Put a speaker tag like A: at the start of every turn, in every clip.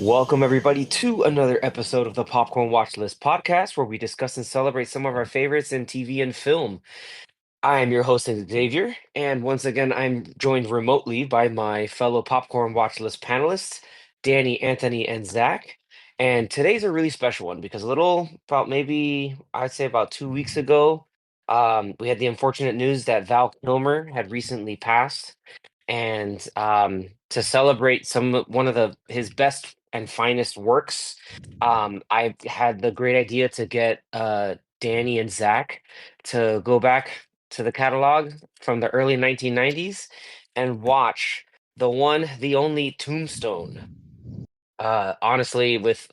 A: Welcome, everybody, to another episode of the Popcorn Watchlist podcast, where we discuss and celebrate some of our favorites in TV and film. I am your host, Xavier, and once again, I'm joined remotely by my fellow Popcorn Watchlist panelists, Danny, Anthony, and Zach. And today's a really special one because about maybe, I'd say about 2 weeks ago, we had the unfortunate news that Val Kilmer had recently passed. And to celebrate one of his best and finest works, I had the great idea to get Danny and Zach to go back to the catalog from the early 1990s and watch the one, the only Tombstone. Honestly, with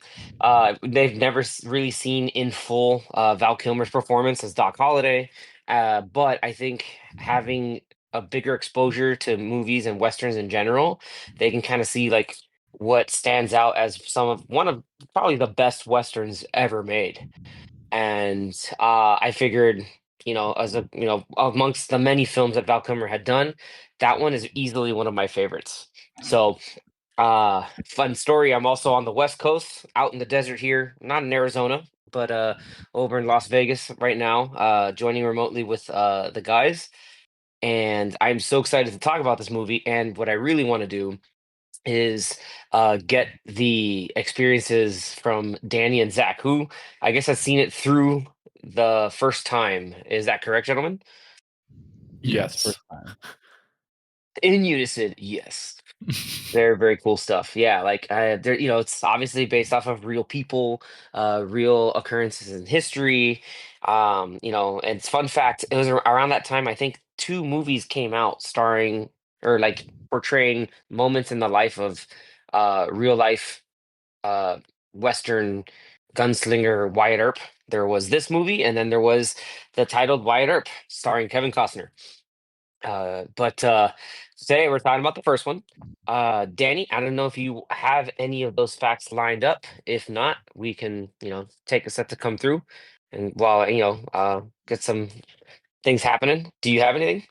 A: they've never really seen in full Val Kilmer's performance as Doc Holliday, but I think having a bigger exposure to movies and westerns in general, they can kind of see like what stands out as one of probably the best westerns ever made. And I figured, as amongst the many films that Val Kilmer had done, that one is easily one of my favorites. So. Fun story. I'm also on the West Coast, out in the desert here, not in Arizona, but over in Las Vegas right now, joining remotely with the guys. And I'm so excited to talk about this movie. And what I really want to do is get the experiences from Danny and Zach, who I guess has seen it through the first time. Is that correct, gentlemen?
B: Yes,
C: Yes.
B: first time.
A: In unison, yes. Very, very cool stuff. Yeah, like there, it's obviously based off of real people, real occurrences in history. And it's fun fact, it was around that time, I think two movies came out starring or like portraying moments in the life of real life uh Western gunslinger Wyatt Earp. There was this movie, and then there was the titled Wyatt Earp, starring Kevin Costner. But today we're talking about the first one. Danny, I don't know if you have any of those facts lined up. If not, we can, take a set to come through and while, get some things happening. Do you have anything?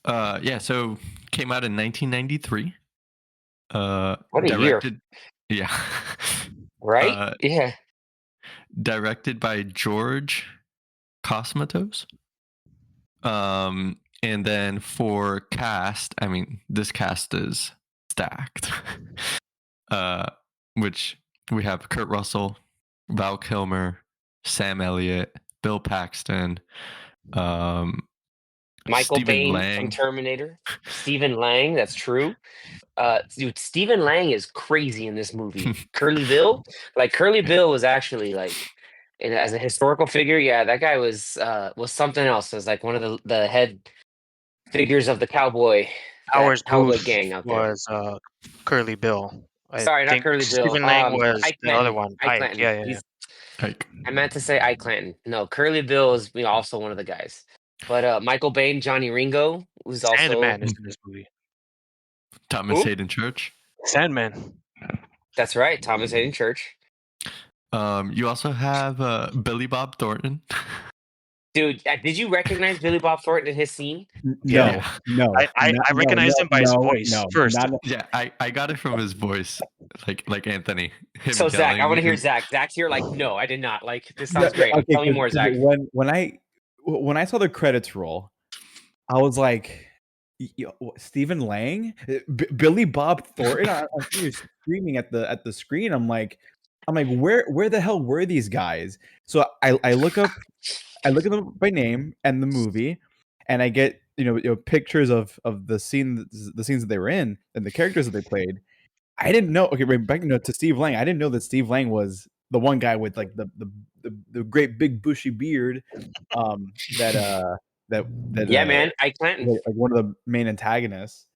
C: So came out in 1993.
A: What a year,
C: Directed, yeah.
A: right? Yeah.
C: Directed by George Cosmatos. And then for cast, I mean, this cast is stacked. Which we have Kurt Russell, Val Kilmer, Sam Elliott, Bill Paxton,
A: Michael
C: Stephen
A: Bain from
C: Lang.
A: Terminator. Stephen Lang, that's true. Dude, Stephen Lang is crazy in this movie. Curly Bill, like Curly Bill was actually like, as a historical figure, yeah, that guy was something else. As like one of the head figures of the
D: Howard's
A: cowboy
D: Booth
A: gang out there.
D: was Curly Bill. I
A: Sorry, not
D: think
A: Curly Bill.
D: Stephen Lang was
A: Ike
D: the other
A: Clanton.
D: one.
A: Ike
D: Ike,
A: Clanton.
D: yeah.
C: Like,
A: I meant to say Ike Clanton. No, Curly Bill is also one of the guys. But Michael Bain, Johnny Ringo, who's also
D: Sandman is in this movie.
C: Thomas
A: Who?
C: Hayden Church.
D: Sandman.
A: That's right, Thomas Hayden Church.
C: You also have Billy Bob Thornton.
A: Dude, did you recognize Billy Bob Thornton in his scene?
B: No.
D: I recognized him by his voice first.
C: Yeah, I got it from his voice, like Anthony.
A: So Zach, I want to hear
C: and-
A: Zach. Zach's here, like, no, I did not. Like, this sounds great.
B: Okay,
A: Tell me more, Zach.
B: When I saw the credits roll, I was like, Stephen Lang, Billy Bob Thornton. I'm screaming at the screen. I'm like, where the hell were these guys? So I look up them by name and the movie, and I get pictures of the scenes that they were in and the characters that they played. I didn't know. Okay, right back to Steve Lang. I didn't know that Steve Lang was the one guy with like the great big bushy beard. That
A: Yeah, man, Ike Clanton.
B: like one of the main antagonists.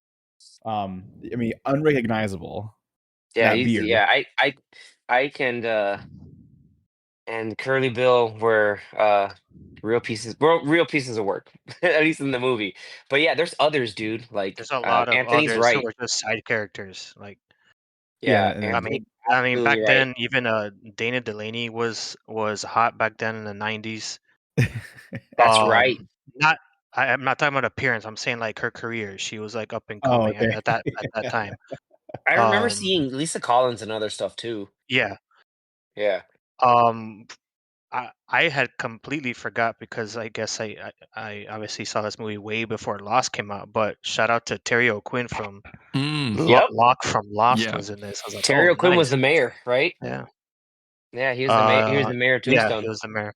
B: I mean, unrecognizable.
A: Yeah,
B: that beard.
A: Ike and Curly Bill were real pieces of work, at least in the movie. But yeah, there's others, dude. Like
D: There's a lot of
A: Anthony's
D: others
A: right.
D: who were just side characters. Like,
A: Yeah,
B: and
A: Anthony's
D: I mean, back
A: absolutely
D: then,
A: right.
D: even Dana Delaney was hot back then in the 90s.
A: That's right.
D: I'm not talking about appearance. I'm saying like her career. She was like up and coming
B: okay.
D: at that time.
A: I remember
D: Um,
A: seeing Lisa Collins and other stuff too.
D: yeah.
A: Yeah.
D: Um, I had completely forgot because I guess I obviously saw this movie way before Lost came out. But shout out to Terry O'Quinn from
A: Yep.
D: Locke from Lost
C: Yeah.
D: was in this. I was like,
A: Terry
D: oh,
A: O'Quinn was
D: nice.
A: the mayor, right?
D: Yeah.
A: Yeah, he was the mayor. He was the mayor of
D: Yeah, he
A: Tombstone.
D: was the mayor.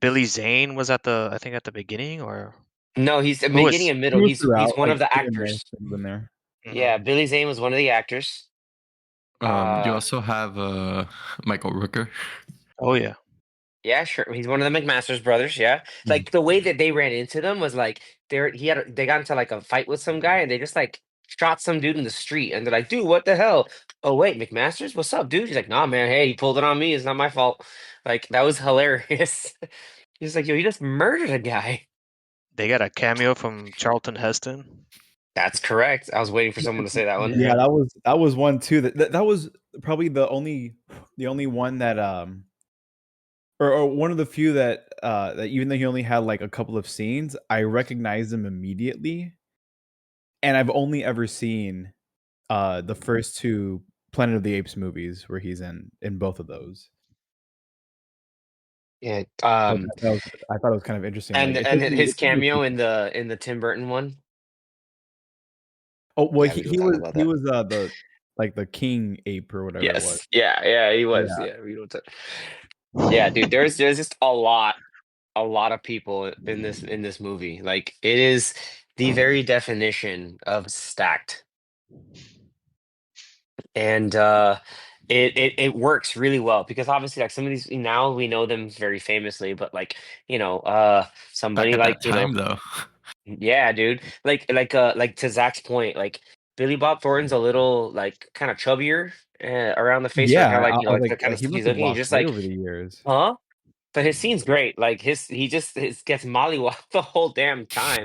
D: Billy Zane was at I think at the beginning, or
A: No, he's the
D: who
A: beginning
D: was?
A: and
B: He
A: middle.
B: was
A: He's
B: throughout,
A: one
B: like
A: of the
B: here and there,
A: actors.
B: things in there.
D: Mhm.
A: Yeah, Billy Zane was one of the actors.
C: You
A: Uh,
C: also have Michael Rooker.
D: Oh yeah.
A: yeah, sure. He's one of the McMaster's brothers. Yeah,
B: Mhm.
A: like the way that they ran into them was like they got into like a fight with some guy and they just like shot some dude in the street and they're like, dude, what the hell? Oh wait, McMaster's, what's up, dude? He's like, nah, man, hey, he pulled it on me. It's not my fault. Like that was hilarious. He's like, yo, you just murdered a guy.
D: They got a cameo from Charlton Heston.
A: That's correct. I was waiting for someone to say that one.
B: Yeah,
D: Yeah.
B: that was one too. That was probably the only one that or one of the few that that even though he only had like a couple of scenes, I recognized him immediately. And I've only ever seen the first two Planet of the Apes movies where he's in both of those.
A: Yeah.
B: So I thought it was kind of interesting. Like
A: And his
B: it took me a
A: cameo
B: few.
A: in the Tim Burton one.
B: Oh well,
A: Yeah, we will talk about
B: he
A: that.
B: was the like the king ape or whatever it was.
A: Yes. Yeah, yeah, he was.
B: Yeah.
A: Yeah, we don't talk. Yeah, dude, there's just a lot of people in this movie. Like it is the very definition of stacked. And it works really well because obviously like some of these now we know them very famously, but like,
C: Back
A: somebody
C: at
A: like,
C: that time, though.
A: yeah, dude. Like to Zach's point, like Billy Bob Thornton's a little like kind of chubbier around the face for kind of
B: Yeah,
A: like,
B: I was
A: like
B: like,
A: the kind of
B: he
A: stuff
B: must
A: he's
B: have
A: looking. You're
B: lost
A: just
B: weight
A: like,
B: over the years.
A: huh? But his scene's great. Like he just gets mollywopped the whole damn time.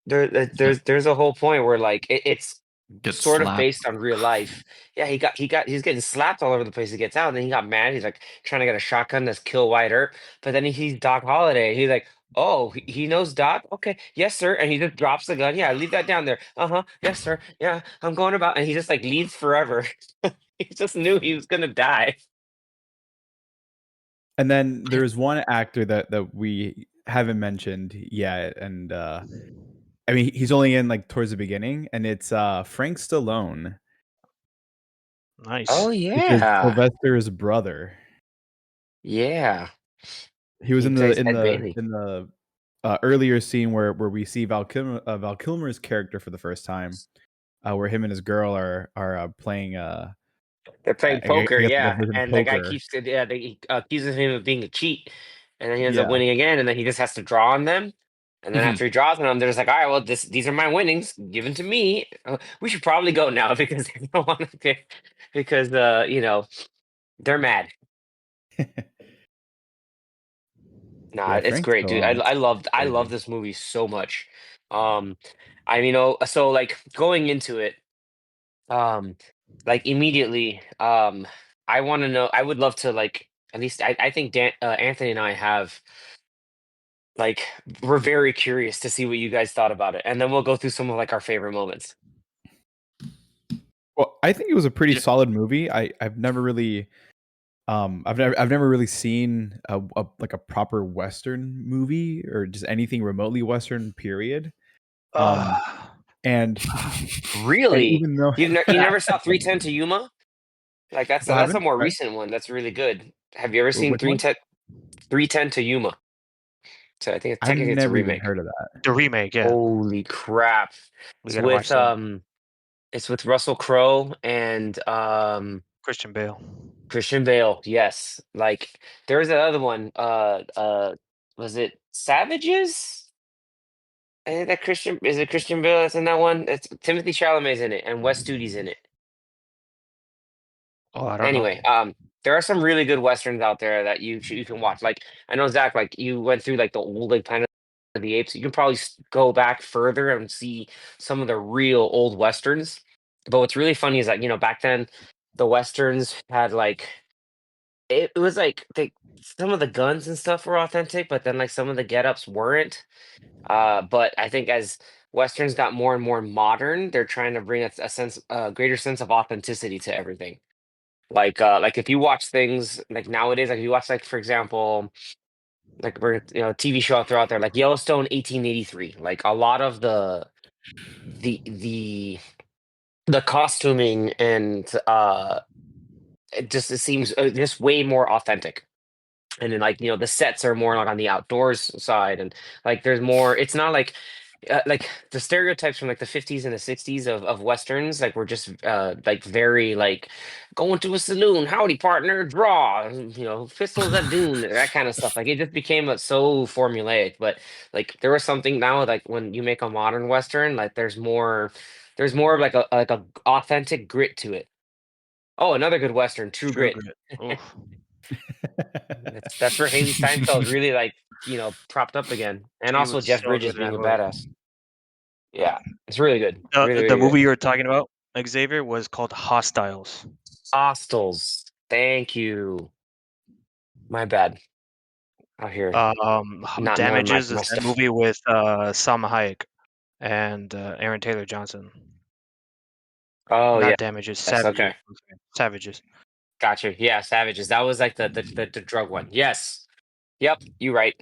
A: There's a whole point where like it's
C: Get
A: sort of
C: slapped.
A: based on real life. Yeah, he's getting slapped all over the place. He gets out, and then he got mad. He's like trying to get a shotgun to kill Wyatt Earp, but then he sees Doc Holliday. He's like, "Oh, he knows Doc. Okay, yes, sir." And he just drops the gun. Yeah, leave that down there. Uh-huh. Yes, sir. Yeah, I'm going about. And he just like leaves forever. He just knew he was gonna die.
B: And then there's one actor that we haven't mentioned yet, and I mean he's only in like towards the beginning, and it's Frank Stallone,
D: Nice.
A: Oh
B: which is
A: yeah,
B: Sylvester's brother.
A: yeah.
B: He was
A: He
B: in
A: plays Ed
B: the
A: Bailey.
B: earlier scene where we see Val Kilmer's character for the first time, where him and his girl are playing
A: They're playing
B: I
A: poker,
B: guess like a
A: yeah,
B: version of
A: and the guy
B: poker.
A: keeps he accuses him of being a cheat, and then he ends up
B: Yeah.
A: winning again, and then he just has to draw on them, and then
C: Mhm.
A: after he draws on them, they're just like, all right, well, these are my winnings, given to me. We should probably go now because they don't want to, because they're mad. Nah,
B: Yeah,
A: it's
B: Frank
A: great, dude.
B: Stallone.
A: I love
B: Crazy.
A: this movie so much. Um, so like going into it. Like immediately, I want to know. I would love to like at least. I think Anthony and I have like we're very curious to see what you guys thought about it, and then we'll go through some of like our favorite moments.
B: Well, I think it was a pretty
C: Yeah.
B: solid movie. I've never really I've never really seen like a proper Western movie or just anything remotely Western, period. Um,
D: Ugh.
B: and and
A: Really,
B: even though
A: you never saw 310 to Yuma? Like
B: I
A: that's a
B: haven't,
A: more
B: right?
A: recent one. That's really good. Have you ever seen
B: Which one?
A: 310 to Yuma? So I think
B: I've
A: technically it's a
B: never even
A: remake.
B: heard of that.
D: The remake, yeah.
A: Holy crap!
D: We
A: It's
D: gotta
A: with
D: watch that.
A: Russell Crowe and
D: Christian Bale.
A: Christian Bale, yes. Like there was another one. Was it Savages? I think that Christian is it Christian Bale that's in that one. It's Timothy Chalamet's in it and Wes Studi's in it.
D: Oh, I don't know.
A: Anyway, there are some really good westerns out there that you can watch. Like I know Zach, like you went through like the old like Planet of the Apes. You can probably go back further and see some of the real old westerns. But what's really funny is that back then the westerns had like it was like some of the guns and stuff were authentic, but then like some of the get-ups weren't. But I think as Westerns got more and more modern, they're trying to bring a greater sense of authenticity to everything. Like if you watch things like nowadays, like if you watch like for example, like we're TV show out there like Yellowstone 1883, like a lot of the the the costuming and it seems just way more authentic. And then like the sets are more like on the outdoors side, and like there's more, it's not like the stereotypes from like the 50s and the 60s of westerns, like were just like very like going to a saloon, howdy partner, draw, pistols at dune, that kind of stuff. Like it just became so formulaic. But like there was something now, like when you make a modern western, like there's more of like a authentic grit to it. Oh, another good western, True
D: True
A: Grit.
D: Grit. Oof.
A: That's where Haley Steinfeld really like propped up again, and
D: She
A: also
D: was
A: Jeff
D: so
A: Bridges
D: good in that
A: being a
D: movie.
A: badass. Yeah, it's really good,
D: The
A: really
D: the
A: really
D: movie
A: good.
D: you were talking about, Xavier, was called Hostiles.
A: Hostels. Thank you. My bad. Out here, not knowing my
D: Damages is
A: my
D: that
A: stuff.
D: movie with Salma Hayek and Aaron Taylor Johnson.
A: Oh yeah,
D: Not Damages,
A: yes.
D: Savages.
A: Okay,
D: Savages.
A: gotcha. Yeah, Savages. That was like the drug one. Yes. Yep. You right.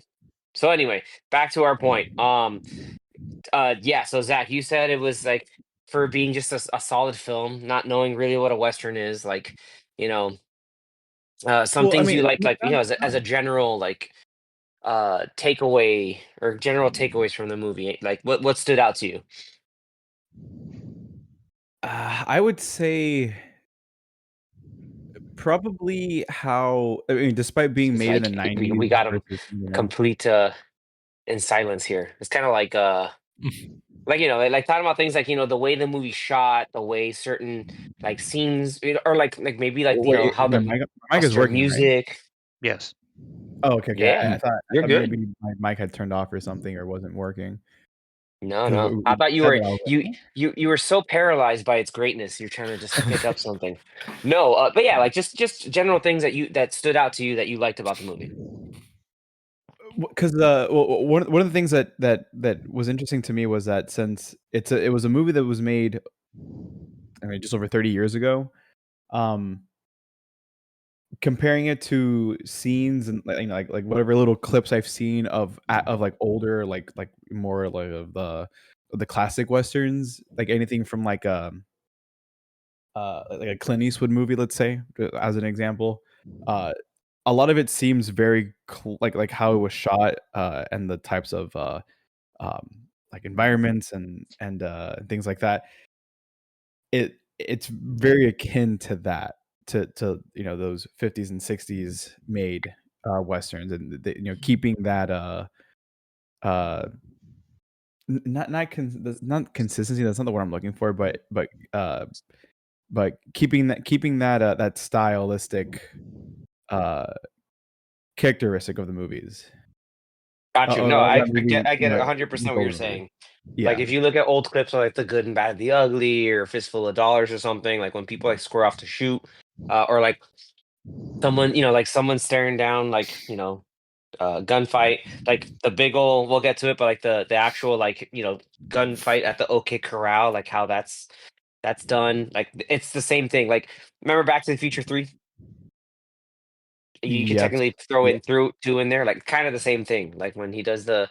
A: So anyway, back to our point. Yeah. So Zach, you said it was like for being just a solid film, not knowing really what a western is, like you know some
B: Well, I
A: things you
B: mean,
A: like as a general like takeaway or general takeaways from the movie, like what stood out to you?
B: I would say probably how, I mean, despite being
A: It's
B: made in the
A: like we
B: 90s
A: got him
B: versus,
A: complete in silence here. It's kind of like like talking about things like the way the movie shot, the way certain like scenes, or like maybe like
B: wait,
A: how the
B: my mic is
A: orchestra
B: working, right?
A: music.
D: Yes.
B: Oh, okay, okay.
A: Yeah,
B: I
A: you're
B: thought
A: good.
B: maybe my mic had turned off or something or wasn't working.
A: No,
B: Because
A: no. I
B: we
A: thought you
B: said
A: were
B: that, I was like,
A: you
B: "Huh?"
A: you were so paralyzed by its greatness. You're trying to just pick up something. No, but yeah, like just general things that stood out to you that you liked about the movie.
B: Because one of the things that was interesting to me was that since it was a movie that was made, I mean, just over 30 years ago, um, comparing it to scenes and like whatever little clips I've seen of like older like more like of the classic westerns, like anything from like a Clint Eastwood movie, let's say, as an example. A lot of it seems very like how it was shot, and the types of um, like environments and things like that. It's very akin to that, to those 50s and 60s made westerns, and keeping that uh that's not consistency, that's not the word I'm looking for, but keeping that that stylistic uh characteristic of the movies.
A: Got you. No,
B: Or
A: I,
B: that
A: I get
B: movie,
A: I get it
B: look
A: 100% what you're
B: over.
A: saying. Like
B: Yeah.
A: if you look at old clips of like the good and bad, the ugly, or Fistful of Dollars or something, like when people like square off to shoot, or like someone, like someone staring down, like gunfight, like the big ol', we'll get to it, but like the actual like gunfight at the OK Corral, like how that's done, like it's the same thing. Like remember Back to the Future 3? You could
B: Yes.
A: technically throw
B: Yeah.
A: in through two in there, like kind of the same thing. Like when he does the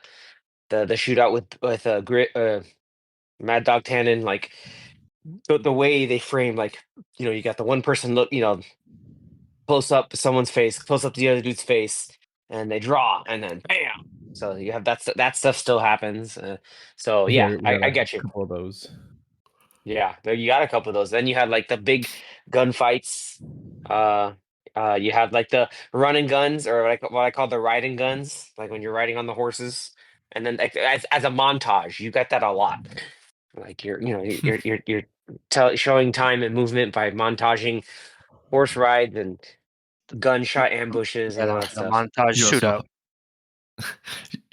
A: shootout with Grit, Mad Dog Tannen, like the way they frame, like you got the one person look, close up someone's face, close up the other dude's face, and they draw, and then bam. So you have that stuff still happens. So
B: Yeah,
A: yeah,
B: we
A: I
B: got a
A: get you.
B: couple of those.
A: Yeah, there you got a couple of those. Then you had like the big gunfights. Uh, you have like the running guns, or like what I call the riding guns, like when you're riding on the horses. And then like, as a montage, you got that a lot. Like you're showing time and movement by montaging horse rides and gunshot ambushes
D: Yeah,
A: and all that
D: the
A: stuff.
D: montage
C: You also
D: shootout.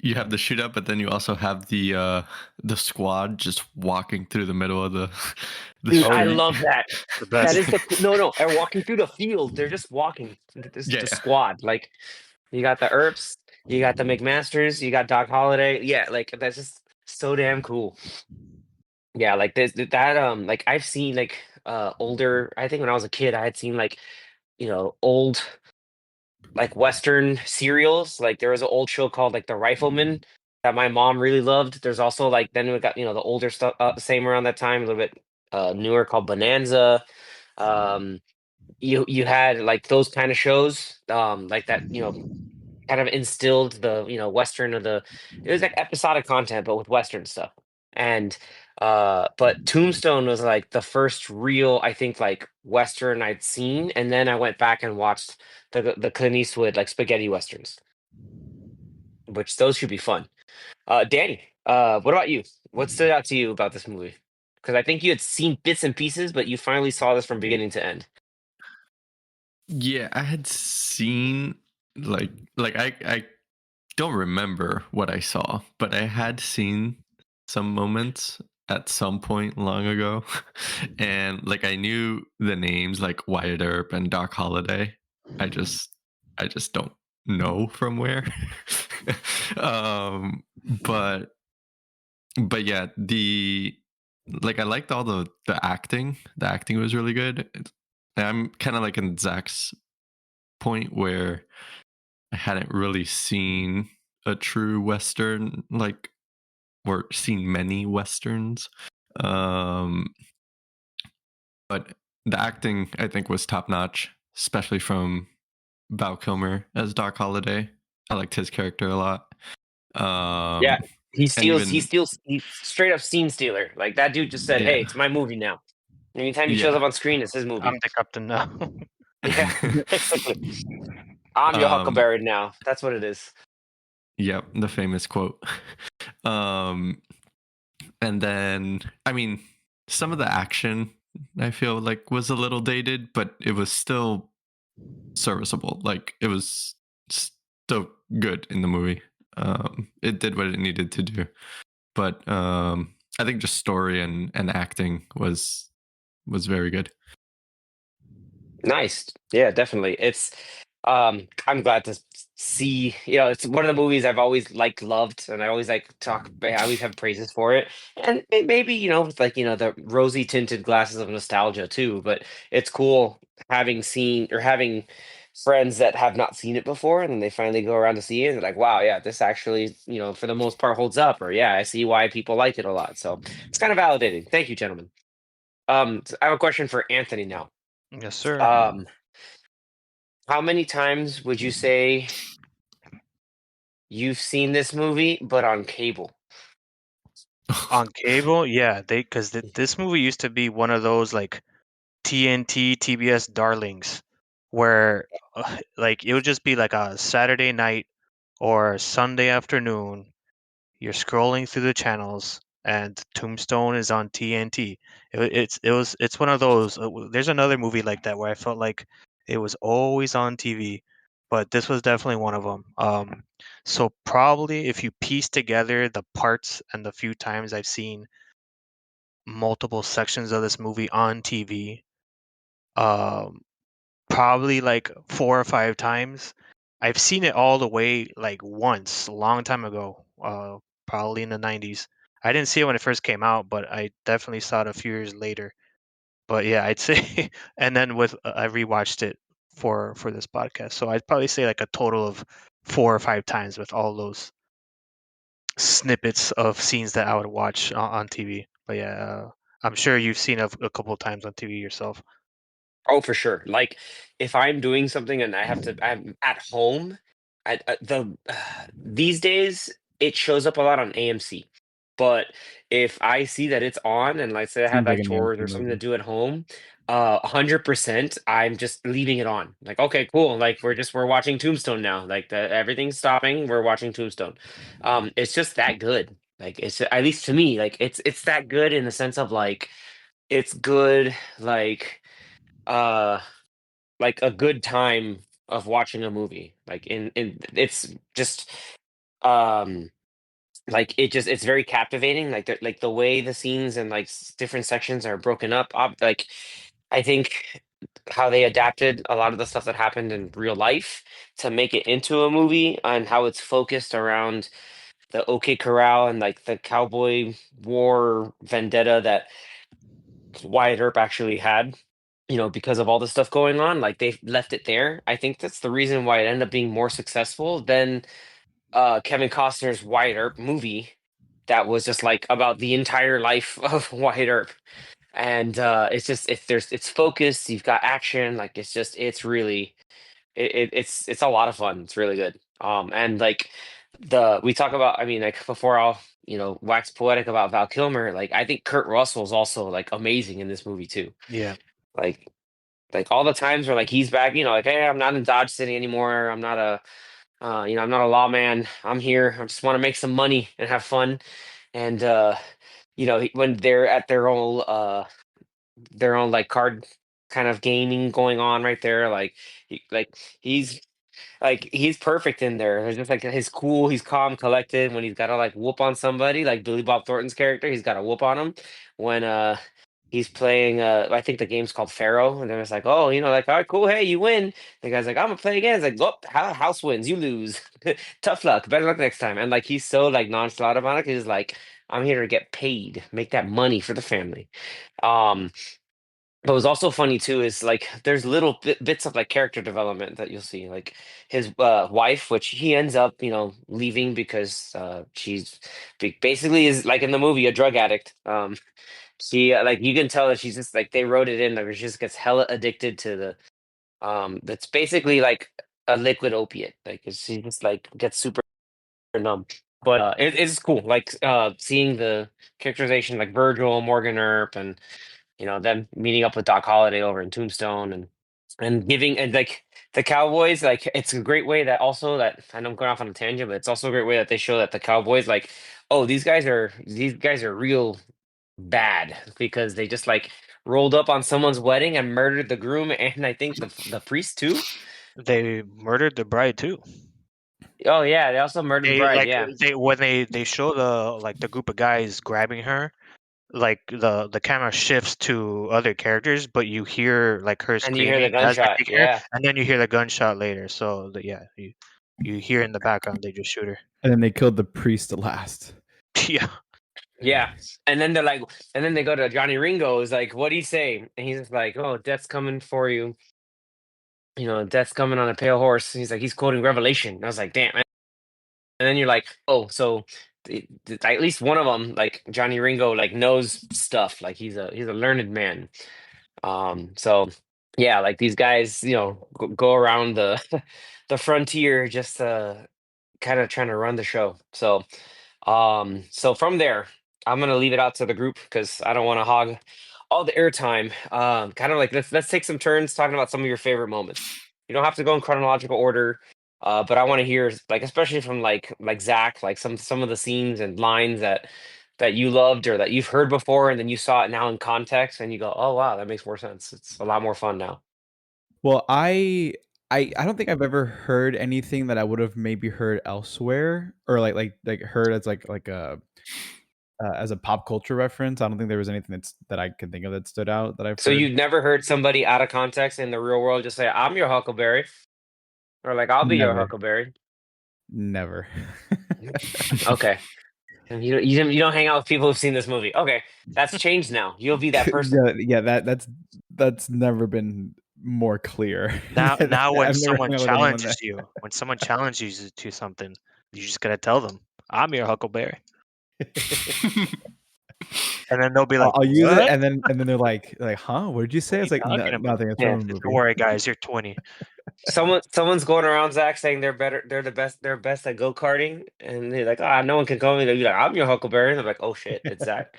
C: you have the shootout, but then you also have the squad just walking through the middle of the the
A: Dude,
D: Oh
A: I
D: yeah,
C: street.
A: love that.
D: the
A: That
D: best.
A: is no. They're walking through the field. They're just walking. This
C: Yeah,
A: the
C: yeah.
A: squad. Like you got the Earps, you got the McMasters, you got Doc Holliday. Yeah, like that's just So damn cool. Yeah, like this that like I've seen like older. I think when I was a kid, I had seen like old like Western serials. Like there was an old show called like The Rifleman that my mom really loved. There's also like then we got the older stuff same around that time, a little bit newer called Bonanza. Um, you had like those kind of shows like that kind of instilled the Western of the it was like episodic content but with Western stuff. And but Tombstone was like the first real, I think, like Western I'd seen, and then I went back and watched the Clint Eastwood like spaghetti westerns, which those should be fun. Danny, what about you? What stood out to you about this movie? Because I think you had seen bits and pieces, but you finally saw this from beginning to end.
C: Yeah, I had seen I don't remember what I saw, but I had seen some moments at some point long ago. And like I knew the names like Wyatt Earp and Doc Holliday. I just I just don't know from where. um but but yeah, the like I liked all the acting. The acting was really good. I'm kind of like in Zach's point where I hadn't really seen a true Western, like, or seen many Westerns. Um, but the acting, I think, was top notch, especially from Val Kilmer as Doc Holliday. I liked his character a lot.
A: Yeah, he
C: And
A: steals. He
C: even,
A: steals. He's straight up scene stealer. Like that dude just said, "Hey,
C: yeah,
A: it's my movie now." Anytime he shows
C: yeah.
A: up on screen, it's his
D: I'm
A: movie.
D: the captain now.
A: Yeah, I'm your
C: um,
A: Huckleberry now. That's what it is.
C: yep, the famous quote. um, and then, I mean, some of the action I feel like was a little dated, but it was still serviceable. Like it was still good in the movie. It did what it needed to do, but I think just story and acting was very good.
A: Nice. Yeah, definitely. It's I'm glad to see, it's one of the movies I've always like loved, and I always like talk I always have praises for it. And maybe, with like, the rosy tinted glasses of nostalgia too, but it's cool having seen or having friends that have not seen it before and then they finally go around to see it and they're like, wow, yeah, this actually, for the most part holds up, or yeah, I see why people like it a lot. So it's kind of validating. Thank you, gentlemen. So I have a question for Anthony now.
D: Yes, sir.
A: Um, how many times would you say you've seen this movie, but on cable?
D: On cable, yeah, because this movie used to be one of those like TNT, TBS darlings, where like it would just be like a Saturday night or Sunday afternoon. You're scrolling through the channels, and Tombstone is on TNT. It's one of those. There's another movie like that where I felt like it was always on TV, but this was definitely one of them. So probably if you piece together the parts and the few times I've seen multiple sections of this movie on TV, um, probably like 4 or 5 times. I've seen it all the way like once, a long time ago, probably in the 90s. I didn't see it when it first came out, but I definitely saw it a few years later. But yeah, I'd say, and then I rewatched it for this podcast, so I'd probably say like a total of 4 or 5 times with all those snippets of scenes that I would watch on TV. But yeah, I'm sure you've seen it a couple of times on TV yourself.
A: Oh, for sure. Like if I'm doing something and I'm at home, these days it shows up a lot on AMC. But if I see that it's on and like say I have
B: Seems like
A: like
B: an
A: chores
B: AMC
A: or something to
B: movie.
A: do at home, 100% I'm just leaving it on. Like, okay, cool. Like we're watching Tombstone now. Like everything's stopping. We're watching Tombstone. It's just that good. Like it's at least to me, like it's that good in the sense of like it's good uh like a good time of watching a movie. Like in it's just um like it's very captivating. Like like the way the scenes and like different sections are broken up. Like I think how they adapted a lot of the stuff that happened in real life to make it into a movie and how it's focused around the OK Corral and like the cowboy war vendetta that Wyatt Earp actually had, because of all the stuff going on. Like they left it there. I think that's the reason why it ended up being more successful than Kevin Costner's Wyatt Earp movie that was just like about the entire life of Wyatt Earp. And it's just it's focused, you've got action, like it's really it's a lot of fun. It's really good. And like we talk about, I mean, like before I'll wax poetic about Val Kilmer, like I think Kurt Russell's also like amazing in this movie too.
D: Yeah.
A: Like all the times where like he's back, like, hey, I'm not in Dodge City anymore. I'm not I'm not a lawman. I'm here. I just want to make some money and have fun. And when they're at their own like card kind of gaming going on right there, like he's he's perfect in there. There's just like he's calm, collected when he's got to like whoop on somebody, like Billy Bob Thornton's character. He's got to whoop on him when he's playing. I think the game's called Pharaoh, and then it's like, oh, like, all right, cool, hey, you win. The guy's like, I'm gonna play again. It's like, oh, house wins, you lose. Tough luck, better luck next time. And like he's so like nonchalant about it. He's like, I'm here to get paid, make that money for the family. Um, but what's also funny too is like there's little bits of like character development that you'll see, like his wife, which he ends up leaving because she's basically is like in the movie a drug addict. She like you can tell that she's just like they wrote it in like she just gets hella addicted to the that's basically like a liquid opiate, like she just like gets super numb. But it's cool like seeing the characterization like Virgil, Morgan Earp, and them meeting up with Doc Holliday over in Tombstone, and giving, and like the Cowboys, like it's a great way that also that I know I'm going off on a tangent, but it's also a great way that they show that the Cowboys, like, oh, these guys are real bad because they just like rolled up on someone's wedding and murdered the groom and I think the priest too.
D: They murdered the bride too.
A: Oh yeah, they also murdered the
D: They
A: bride.
D: like
A: Yeah,
D: when they show the group of guys grabbing her, like the camera shifts to other characters, but you hear like her
A: and you hear the
D: screaming as they're
A: gunshot.
D: taking her,
A: Yeah,
D: and then you hear the gunshot later. So yeah, you hear in the background they just shoot her.
B: And then they killed the priest at last.
D: Yeah.
A: yeah. And then they're like, and then they go to Johnny Ringo. Is like, what do you say? And he's just like, oh, death's coming for you. Death's coming on a pale horse. He's like, he's quoting Revelation. And I was like, damn. And then you're like, oh, so at least one of them, like Johnny Ringo, like knows stuff. Like he's a learned man. So yeah, like these guys, go around the the frontier just kind of trying to run the show. So from there, I'm gonna leave it out to the group because I don't want to hog all the airtime. Kind of like let's take some turns talking about some of your favorite moments. You don't have to go in chronological order, but I want to hear like especially from like Zach, like some of the scenes and lines that you loved or that you've heard before, and then you saw it now in context, and you go, oh wow, that makes more sense. It's a lot more fun now.
B: Well, I don't think I've ever heard anything that I would have maybe heard elsewhere or like heard as like a as a pop culture reference. I don't think there was anything that I can think of that stood out that I've
A: So
B: heard.
A: you've never heard somebody out of context in the real world just say, "I'm your Huckleberry," or like, "I'll be your
B: Never,
A: Huckleberry."
B: never.
A: Okay. And you don't hang out with people who've seen this movie. Okay, that's changed now. You'll be that person.
B: Yeah, that's never been more clear.
D: Now when
B: I've never
D: someone
B: hung out with anyone
D: challenges
B: that.
D: you, when someone challenges you to something, you just gotta tell them, "I'm your Huckleberry," and then they'll be like,
B: I'll use it,
D: "What?
B: and then they're like, huh? What did you
D: What
B: say?
D: are
B: It's
D: you
B: like
D: talking about?"
B: nothing. It's
A: Yeah.
B: from a
D: Don't
B: movie.
D: worry, guys. You're 20.
A: Someone's going around Zach saying they're better, they're the best, they're best at go karting, and they're like, no one can call me. They'll be like, I'm your Huckleberry. And I'm like, oh shit, it's Zach.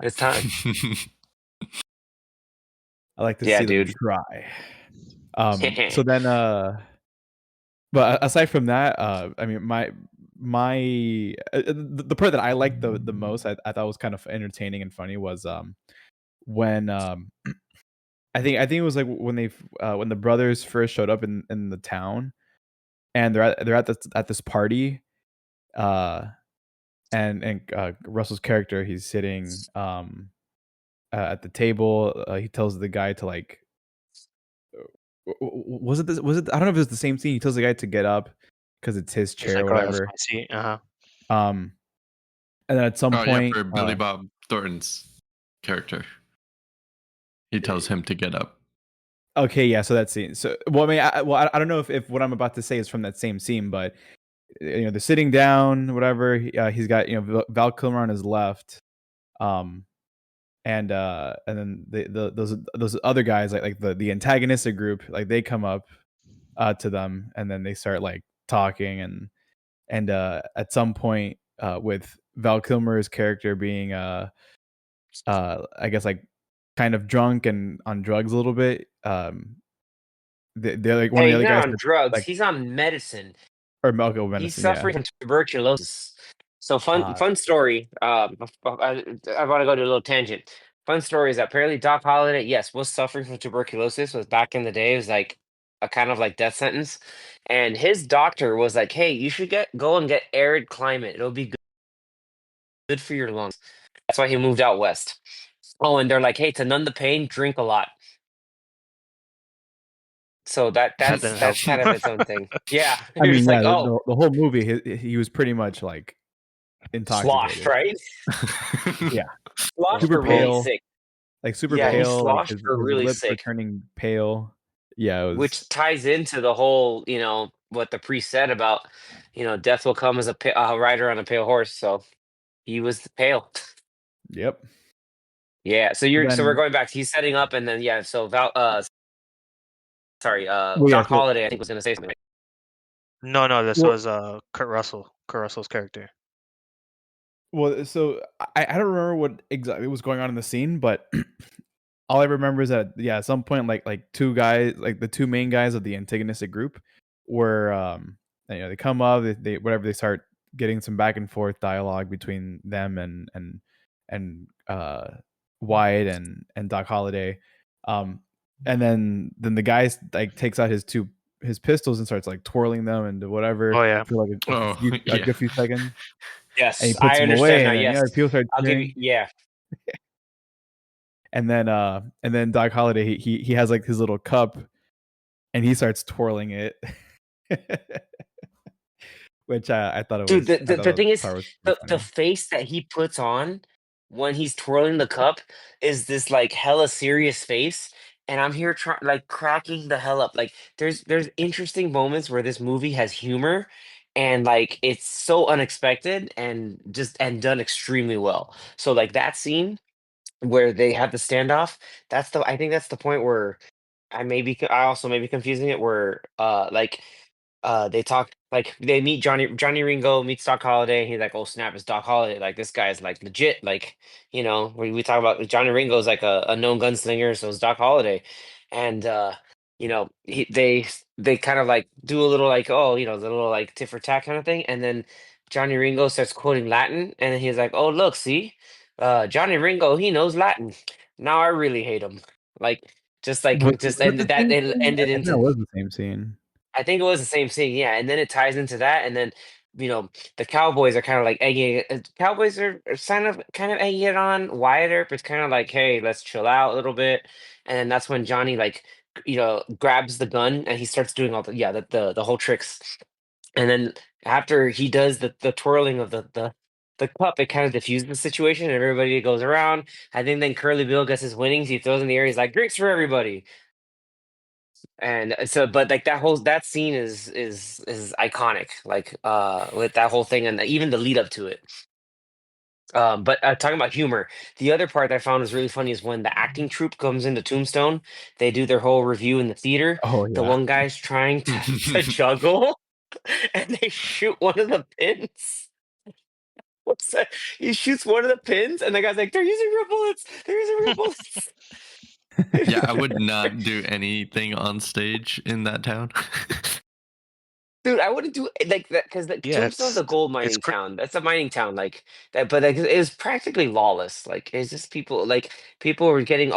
A: It's time.
B: I like to
A: Yeah,
B: see them
A: dude.
B: try. So then, but aside from that, I mean, the part that I liked the most, I thought was kind of entertaining and funny was when I think it was like when the brothers first showed up in the town, and they're at this party, uh and Russell's character, he's sitting at the table. He tells the guy to like, was it this? Was it? I don't know if it was the same scene. He tells the guy to get up because it's his
D: He's
B: chair or
D: like, "Oh, that's
B: whatever.
D: my seat."
B: And then at some
C: Oh yeah,
B: point,
C: for Billy Bob Thornton's character, he tells him to get up.
B: okay, yeah. So that scene. So well, I mean, I don't know if what I'm about to say is from that same scene, but they're sitting down, whatever. He's got Val Kilmer on his left, and then those other guys like the antagonistic group, like they come up to them, and then they start like talking, and at some point with Val Kilmer's character being I guess like kind of drunk and on drugs a little bit. They're like one of
A: Hey,
B: the
A: he's
B: other
A: not
B: guys
A: on
B: that,
A: drugs.
B: like
A: He's on medicine.
B: or Malco
A: He's
B: medicine, yeah.
A: suffering from tuberculosis. So
B: Uh,
A: fun story. I want to go to a little tangent. Fun story is that apparently Doc Holliday, yes, was suffering from tuberculosis. Was back in the day, it was like a kind of like death sentence, and his doctor was like, "Hey, you should go and get arid climate. It'll be good for your lungs." That's why he moved out west. Oh, and they're like, "Hey, to numb the pain, drink a lot." So
D: That didn't help.
A: that's kind of its own thing. Yeah,
B: I
A: you're
B: mean,
A: just
B: yeah,
A: like, oh,
B: the whole movie, he was pretty much like
A: sloshed,
B: intoxicated.
A: right?
B: Yeah,
A: Sloshed
B: super
A: or really
B: pale,
A: sick.
B: like super
A: Yeah, he
B: pale, like
A: sloshed or
B: his
A: really
B: lips are
A: sick,
B: turning pale. Yeah, it was.
A: which ties into the whole, what the priest said about, death will come as a rider on a pale horse. So he was pale.
B: Yep.
A: Yeah. So we're
B: Then,
A: going back. He's setting up, and then yeah. So
B: well, yeah.
A: Doc
B: So,
A: Holliday, I think was going to say something.
D: No, this
B: well,
D: was Kurt Russell. Kurt Russell's character.
B: so I don't remember what exactly was going on in the scene, but all I remember is that at some point like two guys, like the two main guys of the antagonistic group were they come up, they whatever, they start getting some back and forth dialogue between them and Wyatt and Doc Holliday. And then the guy like takes out his pistols and starts like twirling them and whatever
D: Oh yeah.
B: for like
C: Oh
B: a
C: yeah.
B: good few seconds, and he
A: Yes,
B: puts
A: I
B: them
A: understand
B: away,
A: now.
B: and then
A: Yes,
B: people start
A: I'll give you.
B: cheering.
A: Yeah,
B: And then Doc Holliday, he has like his little cup, and he starts twirling it, which
A: dude.
B: I
A: The
B: thought that
A: thing is,
B: part was pretty
A: the
B: funny.
A: face that he puts on when he's twirling the cup is this like hella serious face, and I'm here trying like cracking the hell up. Like there's interesting moments where this movie has humor, and like it's so unexpected and done extremely well. So like that scene where they have the standoff, I think that's the point where I also may be confusing it, where like they talk, like they meet Johnny Ringo meets Doc Holliday, and he's like, "Oh snap, it's Doc Holliday! Like this guy's like legit." Like we talk about Johnny Ringo's like a known gunslinger, so is Doc Holliday, and they kind of like do a little like, oh, the little like tit for tat kind of thing, and then Johnny Ringo starts quoting Latin, and then he's like, "Oh look, see, Johnny Ringo, he knows Latin. Now I really hate him." Like just
B: Was it
A: and
B: the
A: that
B: same
A: it
B: scene?
A: ended
B: I think that
A: into.
B: was the same scene.
A: I think it was the same thing, yeah. And then it ties into that, and then you know the Cowboys are kind of like egging. Cowboys are kind of egging it on. Wyatt Earp is kind of like, hey, let's chill out a little bit, and then that's when Johnny like grabs the gun and he starts doing all the whole tricks, and then after he does the twirling of the cup, it kind of diffuses the situation, and everybody goes around. I think then Curly Bill gets his winnings. He throws in the air. He's like, drinks for everybody. And so, but like that scene is iconic, like with that whole thing and even the lead up to it. But talking about humor, the other part that I found was really funny is when the acting troupe comes into Tombstone. They do their whole review in the theater.
B: Oh
A: The
B: yeah.
A: one guy's trying to juggle, and they shoot one of the pins. What's that? He shoots one of the pins, and the guy's like, "They're using real bullets. They're using real bullets."
C: Yeah, I would not do anything on stage in that town.
A: Dude, I wouldn't do it like that because the
D: Yeah,
A: Tombstone's a gold
D: it's
A: mining town. That's a mining town, like that. But like, it was practically lawless. Like, it's just people were getting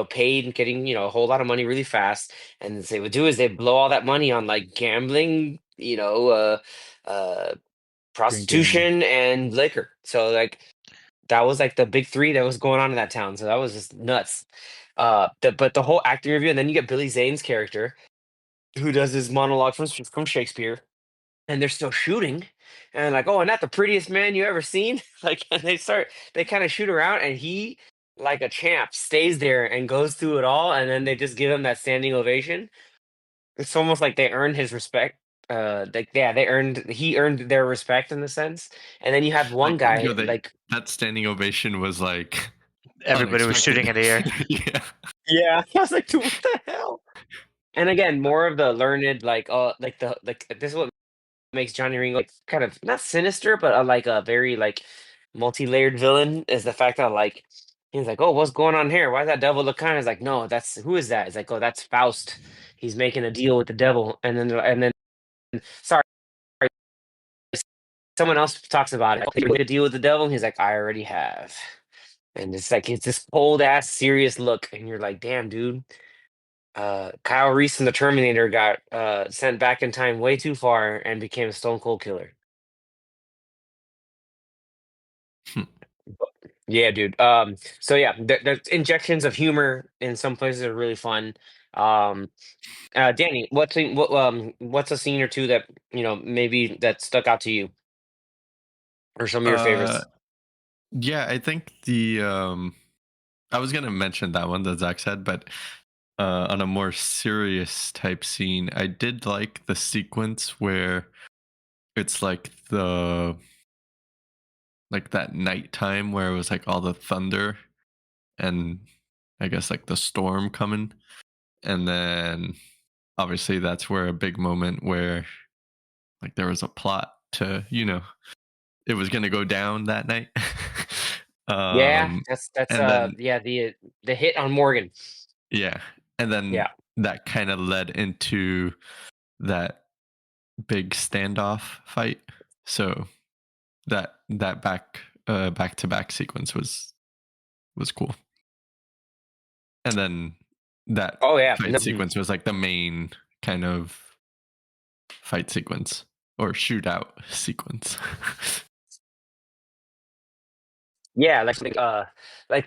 A: paid and getting a whole lot of money really fast. And they would do is they blow all that money on like gambling, uh,
B: Drinking.
A: prostitution and liquor. So like that was like the big three that was going on in that town. So that was just nuts. But the whole acting review, and then you get Billy Zane's character who does his monologue from Shakespeare, and they're still shooting. and like, oh, not the prettiest man you ever seen. Like, and they kind of shoot around, and he, like a champ, stays there and goes through it all, and then they just give him that standing ovation. It's almost like they earned his respect. Like yeah, he earned their respect in the sense. And then you have one
C: Like,
A: guy like
C: that standing ovation was like
D: Everybody was shooting
C: unexpected.
D: in the air.
C: Yeah.
A: yeah, I was like, dude, what the hell? And again, more of the learned like this is what makes Johnny Ringo like kind of not sinister, but like a very like multi-layered villain is the fact that like he's like, oh, what's going on here? Why does that devil look kind? It's like, no, that's who is that? It's like, oh, that's Faust. He's making a deal with the devil, and then sorry, someone else talks about it. You made a deal with the devil, and he's like, I already have. And it's like it's this cold ass serious look, and you're like, damn, dude. Kyle Reese and the Terminator got sent back in time way too far and became a stone cold killer. Yeah, dude. So yeah, there's injections of humor in some places are really fun. Um, Danny, what's a scene or two that maybe that stuck out to you, or some of your
C: Uh,
A: favorites?
C: yeah, I think I was gonna mention that one that Zach said, but on a more serious type scene, I did like the sequence where it's like that nighttime where it was like all the thunder and I guess like the storm coming, and then obviously that's where a big moment where like there was a plot to it was gonna go down that night.
A: Yeah,
C: um
A: that's
C: and then
A: yeah, the hit on Morgan.
C: yeah, and then
A: Yeah.
C: that kind of led into that big standoff fight. So that back to back sequence was cool. And then that
A: Oh yeah.
C: fight sequence was like the main kind of fight sequence or shootout sequence.
A: Yeah, like there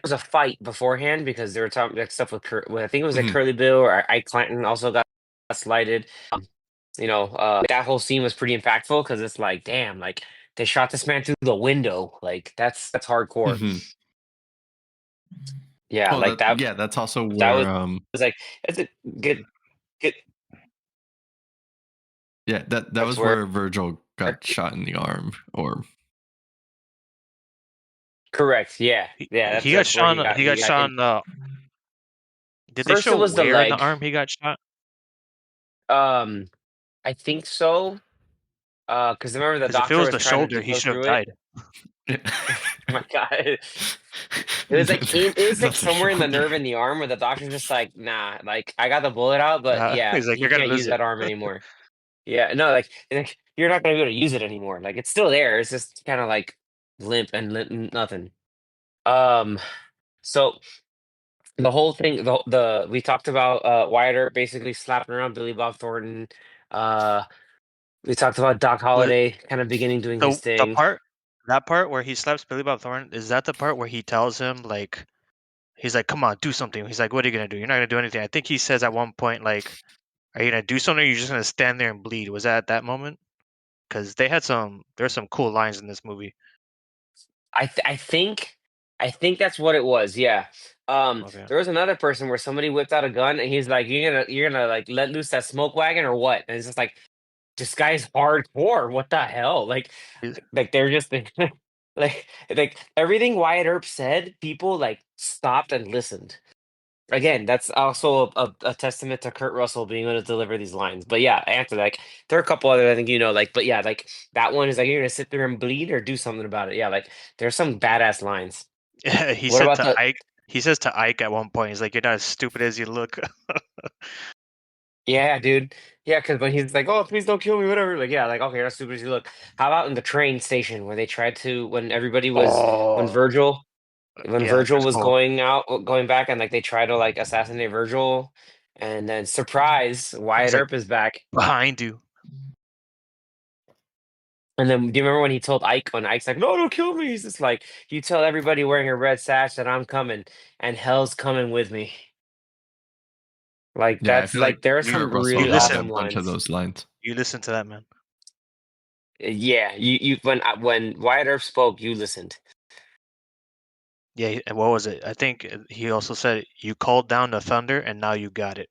A: was a fight beforehand because they were talking like stuff with I think it was like
C: Mhm.
A: Curly Bill or Ike Clanton also got slighted. That whole scene was pretty impactful because it's like, damn, like they shot this man through the window. Like that's hardcore.
C: Mhm.
A: Yeah,
C: Well,
A: like
C: that's also
A: that
C: where
A: was like it's a good
C: yeah, that
A: that's
C: was
A: where
C: where Virgil got shot in the arm or
A: correct. Yeah.
D: He,
A: Yeah,
D: he got
A: that's where
D: shot. He
A: he
D: got
A: got
D: shot
A: in.
D: on the. Did they
A: First
D: show
A: it was the
D: where in the
A: leg.
D: arm he got shot?
A: Um I think so. Because remember the
D: Because if it
A: doctor
D: was
A: was
D: the
A: trying
D: shoulder,
A: to
D: he
A: go
D: should have
A: through it.
D: died.
A: Oh my God. It was like
C: Not the
A: somewhere in the nerve
C: shoulder.
A: in the arm where the doctor's just like, nah, like I got the bullet out, but yeah,
D: He's like,
A: you
D: you're gonna
A: can't
D: lose
A: use
D: it.
A: that arm anymore. Yeah, no, like you're not gonna be able to use it anymore. Like it's still there. It's just kind of like limp nothing. Um, so the whole thing, the we talked about Wyatt Earp basically slapping around Billy Bob Thornton. Uh, we talked about Doc
D: Was
A: Holliday kind of beginning doing his
D: the
A: thing.
D: part that part where he slaps Billy Bob Thornton? Is that the part where he tells him like he's like, "Come on, do something." He's like, "What are you gonna do? You're not gonna do anything." I think he says at one point like, "Are you gonna do something? Or are you just gonna stand there and bleed?" Was that at that moment? Because there's some cool lines in this movie.
A: I think that's what it was. Yeah.
D: Okay.
A: There was another person where somebody whipped out a gun and he's like, "You're gonna like let loose that smoke wagon or what?" And it's just like, this guy's hardcore. What the hell? Like they're just like everything Wyatt Earp said, people like stopped and listened. Again, that's also a testament to Kurt Russell being able to deliver these lines. But yeah, after like there are a couple other I think like, but yeah, like that one is like you're gonna sit there and bleed or do something about it. Yeah, like there's some badass lines.
D: Yeah, he
A: What
D: said
A: about
D: to
A: the
D: Ike. He says to Ike at one point, he's like, "You're not as stupid as you look."
A: yeah, dude? Yeah, because when he's like, "Oh, please don't kill me," whatever. Like, yeah, like okay, that's stupid as you look. How about in the train station where they tried to when everybody was when
D: Oh,
A: Virgil when
D: yeah,
A: Virgil
D: that's
A: was
D: cool.
A: going back and like they try to like assassinate Virgil, and then surprise,
D: He's
A: Wyatt
D: like
A: Earp is back.
D: behind you.
A: And then do you remember when he told Ike when Ike's like, "No, don't kill me." He's just like, "You tell everybody wearing a red sash that I'm coming and hell's coming with me." Like
C: Yeah, I
A: that's
C: feel like
A: like there are
D: You
A: some
C: Kurt Russell
D: you
A: really
C: had a
D: listen.
A: awesome
C: bunch of
A: lines.
C: those lines.
D: You listen to that man.
A: Yeah, you when Wyatt Earp spoke, you listened.
D: Yeah, and what was it? I think he also said, "You called down the thunder, and now you got it."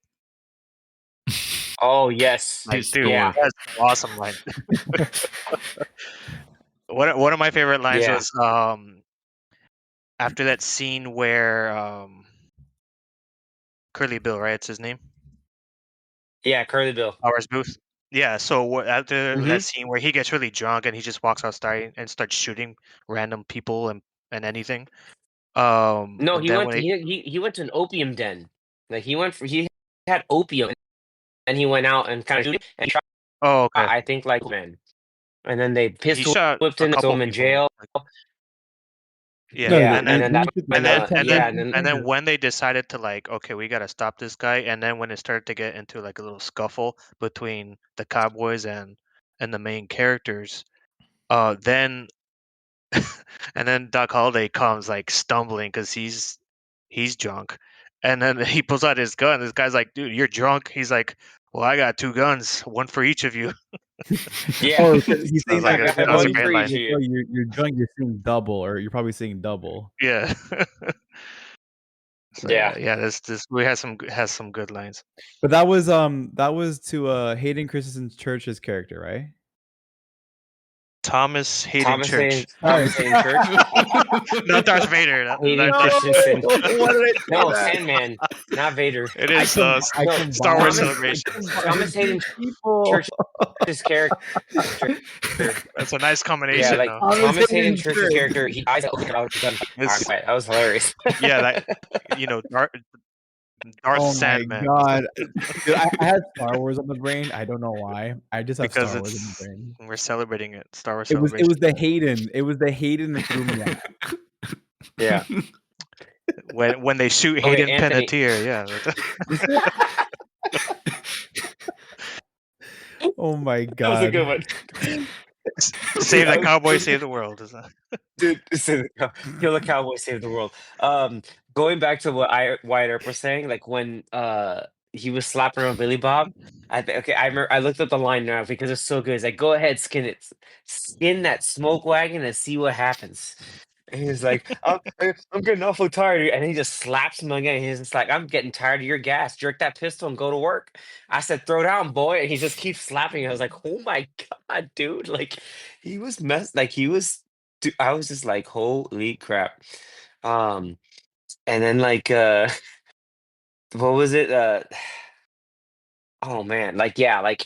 A: Oh yes,
D: Like,
C: He's
D: dude,
A: yeah,
C: Thor.
D: that's an awesome line. One of my favorite lines
A: yeah,
D: was after that scene where Curly Bill, right? It's his name.
A: yeah. Curly Bill.
D: Powers Booth. Yeah. So after
A: Hmm.
D: that scene where he gets really drunk and he just walks outside and starts shooting random people and anything.
A: No,
D: And
A: he
D: then
A: went
D: when
A: to,
D: he
A: he went to an opium den. Like he had opium and he went out and kind of shooting and shot,
D: oh okay,
A: I think like man, and then they
D: he
A: pistol
D: shot
A: whipped
D: a
A: him, threw
D: couple
A: him in
D: people.
A: jail.
D: Yeah,
B: No,
A: Yeah,
D: and
A: and
D: then
A: then
B: didn't
A: that's
B: he shoot the
A: when
D: and
A: yeah,
B: bartender
A: and
B: or
A: then
B: something?
D: then when they decided to like, okay, we got to stop this guy, and then when it started to get into like a little scuffle between the cowboys and the main characters, then and then Doc Holliday comes like stumbling because he's drunk, and then he pulls out his gun. This guy's like, "Dude, you're drunk." He's like, "Well, I got two guns, one for each of you."
A: yeah,
B: Oh, so he's
D: I was
B: saying
A: I
D: like,
B: that
D: "That
B: because
A: got
B: oh,
D: was a
A: one
B: he's
A: for
D: great
A: each
D: line."
A: of
B: like,
A: you.
B: oh, you're drunk, you're seeing double, or you're probably seeing double.
D: Yeah. So
A: Yeah,
D: yeah, this we has some good lines.
B: But that was to Hayden Christensen Church's character, right?
D: Thomas Hayden Church,
B: Sorry.
A: Thomas Hayden Church,
D: not Darth Vader.
A: Hayden
B: No,
A: Christensen.
B: why did I say
A: No,
B: that?
A: Sandman, not Vader.
D: It is
B: I
A: No,
D: Star Wars
B: combined
A: Thomas
D: Celebrations.
A: Thomas Hayden
B: people.
A: Church's character.
D: That's a nice
A: Yeah,
D: combination,
A: like
D: though.
B: Thomas
A: Thomas Hayden
B: Hayden
A: Church's
B: Church.
A: character. I said, okay, I was done. All right,
D: It's
A: quiet. That was hilarious.
D: yeah, that Darth
B: Oh my
D: Sandman
B: god. Dude, I had Star Wars on the brain. I don't know why. I just have
D: because
B: Star Wars on the
D: it's
B: brain.
D: we're celebrating it. Star Wars
B: It was
D: Celebration.
B: the Hayden. It was the Hayden that threw me off.
A: Yeah.
D: When they shoot
A: Okay,
D: Hayden
A: Anthony.
D: Panettiere, yeah.
B: Oh my
A: That was a
B: god.
A: good one.
D: Save the
A: I was-
D: cowboy, save the world.
A: Dude, kill the cowboy, save the world. Going back to what Wyatt Earp was saying, like when he was slapping on Billy Bob. Okay, I remember I looked up the line now because it's so good. It's like, go ahead, skin that smoke wagon and see what happens. And he's like, I'm getting awful tired. And he just slaps him again. He's just like, I'm getting tired of your gas. Jerk that pistol and go to work. I said, throw down, boy. And he just keeps slapping. I was like, oh my God, dude. Like, he was like, dude, I was just like, holy crap. Um, and then, like, what was it? Oh man, like, yeah, like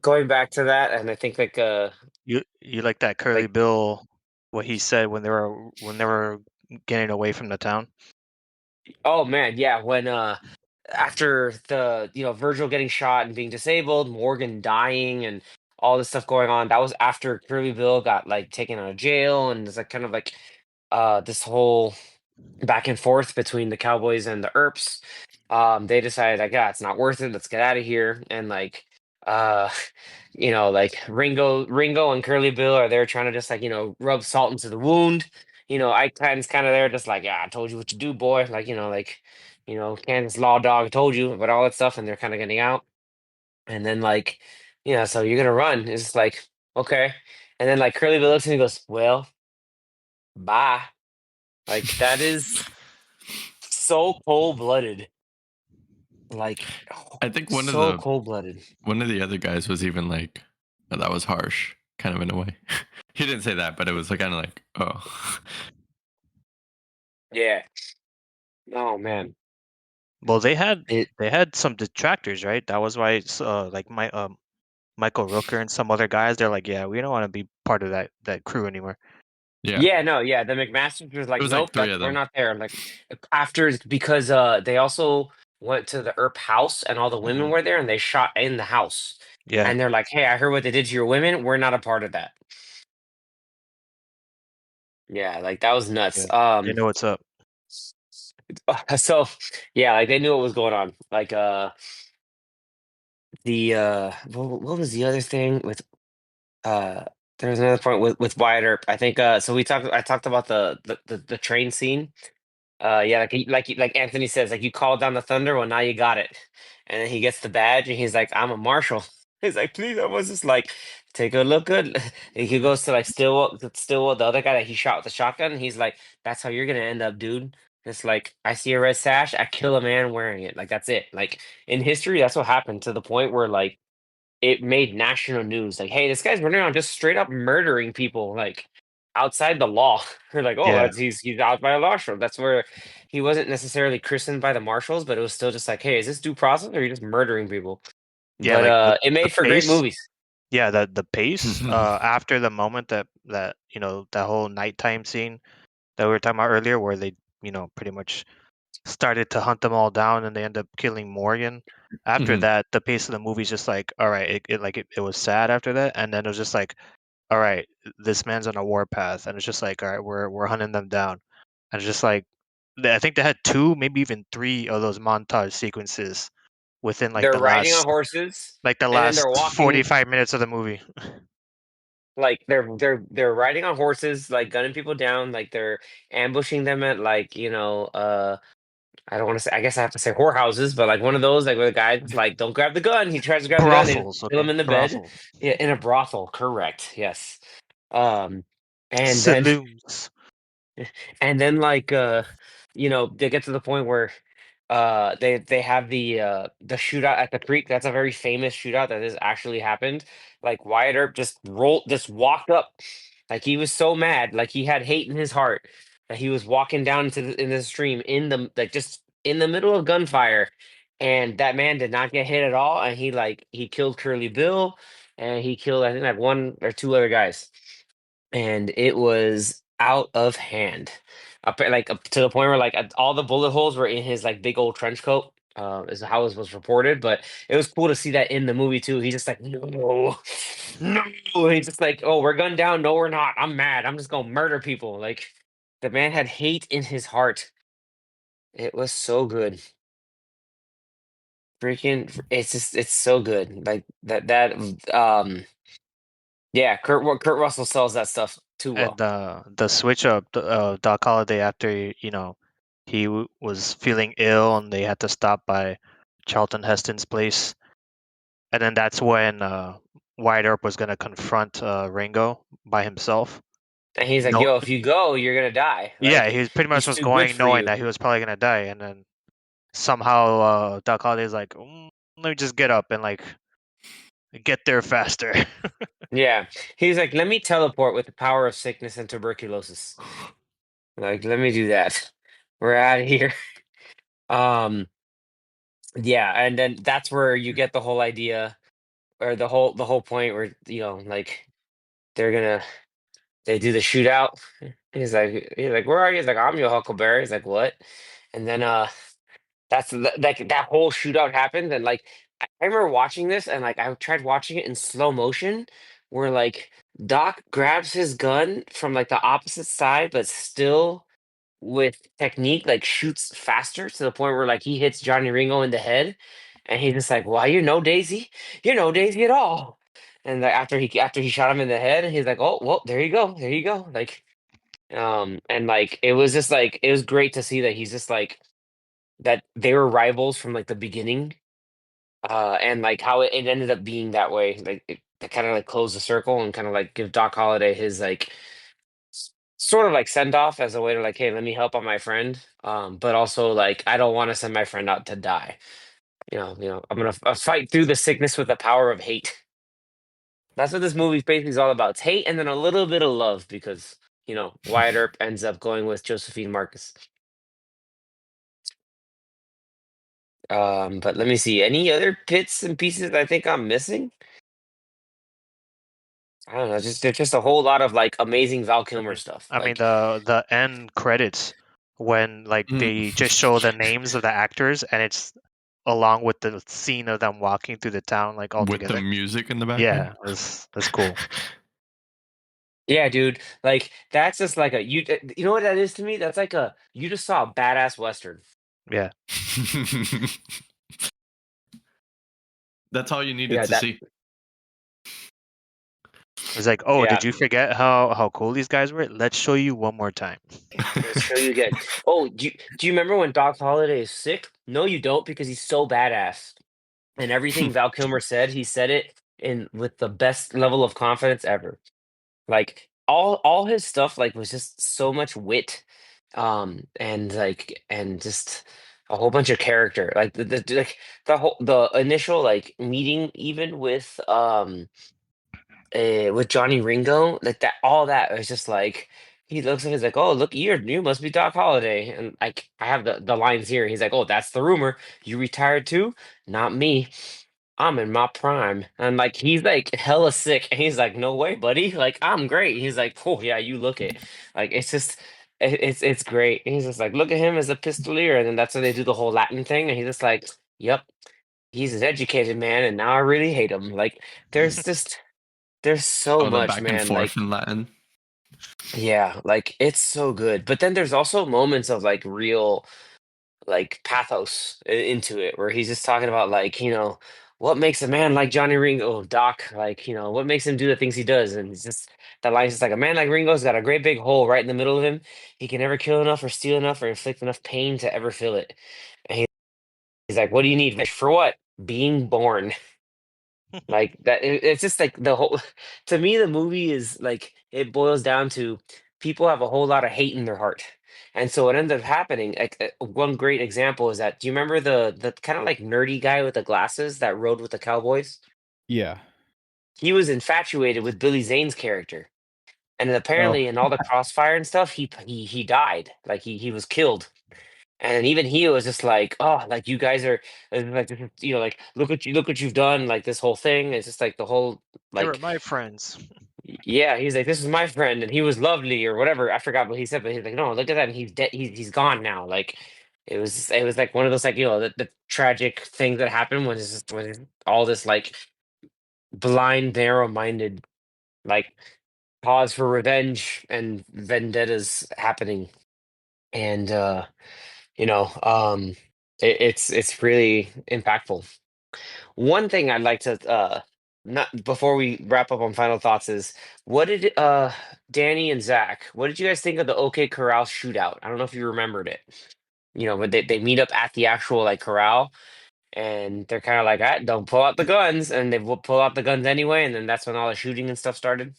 A: going back to that. And I think,
D: You like that Curly
A: like,
D: Bill? What he said when they were getting away from the town.
A: oh man, yeah, when, after the Virgil getting shot and being disabled, Morgan dying, and all this stuff going on. That was after Curly Bill got like taken out of jail, and it's like kind of like this whole back and forth between the Cowboys and the Earps. They decided like, yeah, it's not worth it. Let's get out of here. And like, uh, like Ringo and Curly Bill are there trying to just like rub salt into the wound. Ike Titan's kind of there, just like, yeah, I told you what to do, boy. Like, Kansas Law Dog told you, but all that stuff, and they're kind of getting out. And then like, so you're gonna run. It's just like, okay. And then like Curly Bill looks and he goes, well, bye. Like that is so cold blooded. Like,
C: I think
A: so cold blooded.
C: one of the other guys was even like, oh, that was harsh, kind of in a way. He didn't say that, but it was like kind of like, oh,
A: Yeah. Oh man.
D: Well,
A: It
D: they had some detractors, right? That was why it's, like Michael Rooker and some other guys. They're like, yeah, we don't want to be part of that crew anymore.
C: yeah.
A: Yeah, no, yeah. The McMasters was
C: It
A: like,
C: was
A: nope,
C: like three of
A: we're
C: them.
A: not there. Like after because they also went to the Earp house and all the women
D: Mhm.
A: were there and they shot in the house.
D: Yeah,
A: And they're like, hey, I heard what they did to your women. We're not a part of that. Yeah, like that was nuts.
D: yeah, they know what's up.
A: So yeah, like they knew what was going on. Like the what was the other thing with uh there was another point with Wyatt Earp. I think so I talked about the train scene. Yeah, like Anthony says, like you called down the thunder, well now you got it. And then he gets the badge and he's like, I'm a marshal. He's like, please, I was just like Take a look good. He goes to like Stillwell, the other guy that he shot with the shotgun. He's like, "That's how you're gonna end up, dude." It's like I see a red sash, I kill a man wearing it. Like that's it. Like in history, that's what happened to the point where like it made national news. Like, hey, this guy's running around just straight up murdering people, like outside the law. They're like, oh,
D: Yeah,
A: he's out by a marshal. That's where he wasn't necessarily christened by the marshals, but it was still just like, hey, is this due process or are you just murdering people?
D: yeah,
A: But
D: like
A: it
D: the
A: made for great
D: pace.
A: movies.
D: Yeah, the pace after the moment that that whole nighttime scene that we were talking about earlier, where they pretty much started to hunt them all down and they end up killing Morgan. After
C: Mhm.
D: that, the pace of the movie's just like, all right, it was sad after that, and then it was just like, all right, this man's on a warpath, and it's just like, all right, we're hunting them down, and it's just like, I think they had two, maybe even three of those montage sequences within
A: They're riding on horses
D: like the
A: and then they're
D: last
A: walking
D: 45 minutes of the movie.
A: like they're riding on horses, like gunning people down, like they're ambushing them at like, I don't want to say, I guess I have to say whorehouses, but like one of those, like where the guy's like, don't grab the gun. He tries to grab the gun, they
D: Brothels,
A: kill him
D: okay,
A: in the bed.
D: brothels,
A: Yeah, in a brothel, correct. Yes. Um, and then
D: saloons,
A: and then like they get to the point where they have the shootout at the creek. That's a very famous shootout that has actually happened. Like Wyatt Earp just walked up, like he was so mad, like he had hate in his heart that he was walking down in the stream in the like just in the middle of gunfire, and that man did not get hit at all, and he killed Curly Bill, and he killed I think like one or two other guys, and it was out of hand. Up to the point where like all the bullet holes were in his like big old trench coat. Is how it was reported, but it was cool to see that in the movie too. He's just like, no, no. He's just like, oh, we're gunned down. No, we're not. I'm mad. I'm just gonna murder people. Like the man had hate in his heart. It was so good. It's so good. Like yeah, Kurt Russell sells that stuff too
D: and
A: well.
D: the switch up, Doc Holliday after was feeling ill and they had to stop by Charlton Heston's place, and then that's when Wyatt Earp was gonna confront Ringo by himself.
A: And he's like,
D: No,
A: yo, if you go, you're gonna die.
D: yeah,
A: Like
D: he was pretty much
A: he's
D: was
A: too good
D: going
A: for
D: knowing
A: you.
D: that he was probably gonna die, and then somehow Doc Holliday's like, let me just get up and like get there faster.
A: Yeah. He's like, let me teleport with the power of sickness and tuberculosis. Like, let me do that. We're out of here. Um, yeah, and then that's where you get the whole idea or the whole point where, like they're gonna they do the shootout. He's like, where are you? He's like, I'm your Huckleberry. He's like, what? And then like that whole shootout happened, and like I remember watching this, and like I tried watching it in slow motion, where like Doc grabs his gun from like the opposite side, but still with technique, like shoots faster to the point where like he hits Johnny Ringo in the head, and he's just like, "Why you're no Daisy at all." And like, after he shot him in the head, he's like, "Oh well, there you go." Like, and like it was just like it was great to see that he's just like that they were rivals from like the beginning, and like how it ended up being that way, like it kind of like close the circle and kind of like give Doc Holliday his like sort of like send off as a way to like, hey, let me help out my friend, but also like I don't want to send my friend out to die. I'm gonna fight through the sickness with the power of hate. That's what this movie basically is all about. It's hate and then a little bit of love because Wyatt Earp ends up going with Josephine Marcus. But let me see. Any other bits and pieces I think I'm missing? I don't know. Just there's just a whole lot of like amazing Val
D: I
A: Kilmer
D: mean,
A: stuff.
D: I mean
A: Like,
D: the end credits when like
C: Mm.
D: they just show the names of the actors and it's along with the scene of them walking through the town like all
C: With the
D: together.
C: music in the background.
D: Yeah, that's cool.
A: yeah, dude. Like that's just like a you. You know what that is to me? That's like a you just saw a badass western.
D: Yeah,
C: That's all you needed
A: Yeah,
C: to
A: that.
C: see.
D: it's like, oh,
A: Yeah,
D: did you forget how cool these guys were? Let's show you one more time.
A: let's show you again. Oh, do you remember when Doc Holliday is sick? No, you don't, because he's so badass. And everything Val Kilmer said, he said it in with the best level of confidence ever. Like all his stuff like was just so much wit, and just a whole bunch of character. Like the initial like meeting even with Johnny Ringo, like that, all that was just like he looks and he's like, "Oh, look, you must be Doc Holliday," and like I have the lines here. He's like, "Oh, that's the rumor. You retired too? Not me. I'm in my prime." And like he's like hella sick, and he's like, "No way, buddy. Like I'm great." He's like, "Oh yeah, you look it." Like it's just. It's great. And he's just like, look at him as a pistolier, and then that's when they do the whole Latin thing, and he's just like, "Yep, he's an educated man, and now I really hate him." Like, there's so
C: Oh, the
A: much,
C: back and
A: man. Like,
C: forth in Latin.
A: yeah, like it's so good. But then there's also moments of like real like pathos into it where he's just talking about like, what makes a man like Johnny Ringo, Doc, like, what makes him do the things he does. And it's just that line's just like a man like Ringo's got a great big hole right in the middle of him. He can never kill enough or steal enough or inflict enough pain to ever fill it. And he's like, what do you need? For what? Being born. Like that, it's just like the whole. To me, the movie is like it boils down to people have a whole lot of hate in their heart, and so what ended up happening. Like one great example is that. Do you remember the kind of like nerdy guy with the glasses that rode with the cowboys?
B: Yeah.
A: He was infatuated with Billy Zane's character, and then
B: Oh,
A: apparently in all the crossfire and stuff, he died. Like he was killed. And even he was just like, oh, like you guys are like, this like look what you've done, like this whole thing. It's just like the whole
D: They were
A: like
D: my friends.
A: yeah, he's like, this is my friend, and he was lovely or whatever. I forgot what he said, but he's like, no, look at that, and he's dead. He's gone now. Like it was like one of those like the tragic things that happen when it's just when it's all this like blind, narrow-minded like cause for revenge and vendettas happening, and it's really impactful. One thing I'd like to not before we wrap up on final thoughts is what did Danny and Zach, what did you guys think of the OK Corral shootout? I don't know if you remembered it. But they meet up at the actual like corral and they're kind of like, ah, don't pull out the guns, and they will pull out the guns anyway, and then that's when all the shooting and stuff started.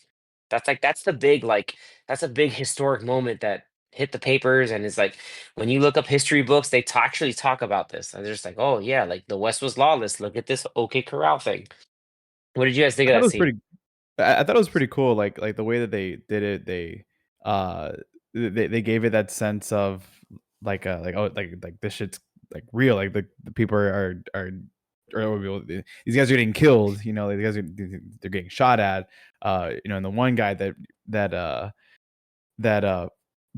A: That's the big like that's a big historic moment that hit the papers, and it's like when you look up history books, they actually talk about this. And they're just like, oh yeah, like the West was lawless. Look at this OK Corral thing. What did you guys think
B: I
A: of
B: thought it
A: that
B: was
A: scene?
B: pretty. I thought it was pretty cool. Like the way that they did it. Uh they gave it that sense of like oh like this shit's like real. Like the people these guys are getting killed. Like, the guys they're getting shot at. And the one guy that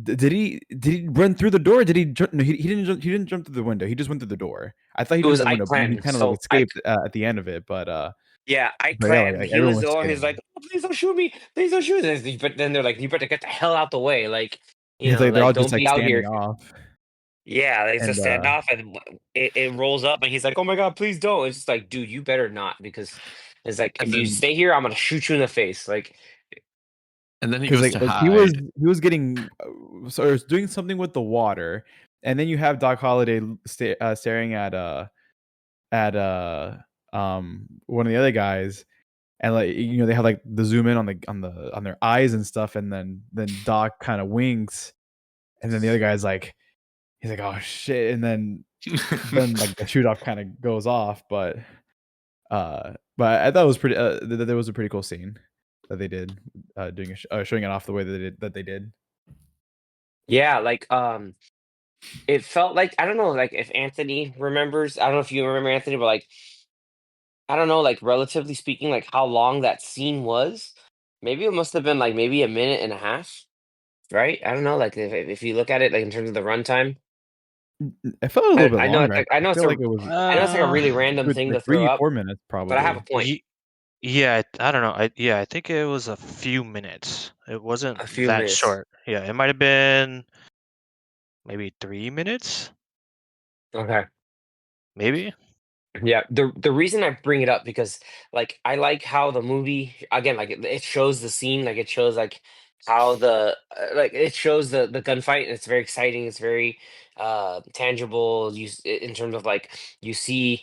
B: did he run through the door? Or did he jump? No, he didn't jump through the window. He just went through the door. I thought he
A: It
B: jumped
A: was
B: through the
A: Ike
B: window, but then he
A: Clanton.
B: kind of like
A: So Ike,
B: escaped at the end of it.
A: yeah, Ike
B: But yeah, like,
A: Clanton.
B: like
A: He
B: everyone
A: was
B: was
A: the one who's
B: scared.
A: like, oh, please don't shoot me, please don't shoot me. But then they're like, you better get the hell out the way, like
B: It's like they're
A: like
B: all just
A: don't
B: like
A: be out
B: standing
A: here.
B: off,
A: Yeah, they
B: and
A: just stand off, and it rolls up, and he's like, "Oh my God, please don't!" It's just like, dude, you better not, because it's like if
C: And
A: you
C: then
A: stay here, I'm gonna shoot you in the face. Like,
C: he
B: because
C: goes
B: like
C: to
B: like he
C: hide.
B: was getting so he was doing something with the water, and then you have Doc Holliday staring at one of the other guys, and like they have like the zoom in on their eyes and stuff, and then Doc kind of winks, and then the other guy's like he's like, oh shit, and then like the shoot off kind of goes off, but I thought it was pretty that was a pretty cool scene that they did, doing showing it off the way that they did.
A: yeah, like it felt like I don't know, like if Anthony remembers, I don't know if you remember Anthony, but like I don't know, like relatively speaking, like how long that scene was. Maybe it must have been like maybe a minute and a half, right? I don't know, like if you look at it like in terms of the runtime.
B: It felt a little bit
A: I know
B: longer. I feel like it was
A: I know it's like a
D: Uh,
A: really random thing
B: like
A: to throw
B: three
A: up,
B: 4 minutes
A: but I have a
B: probably.
A: point.
D: yeah, I don't know. I think it was a few minutes. It wasn't
A: A few
D: that
A: minutes.
D: short. Yeah, it might have been maybe 3 minutes,
A: Okay.
D: maybe.
A: Yeah, the reason I bring it up because like I like how the movie again like it shows the scene, like it shows like how the like it shows the gunfight, and it's very exciting, it's very tangible in terms of like you see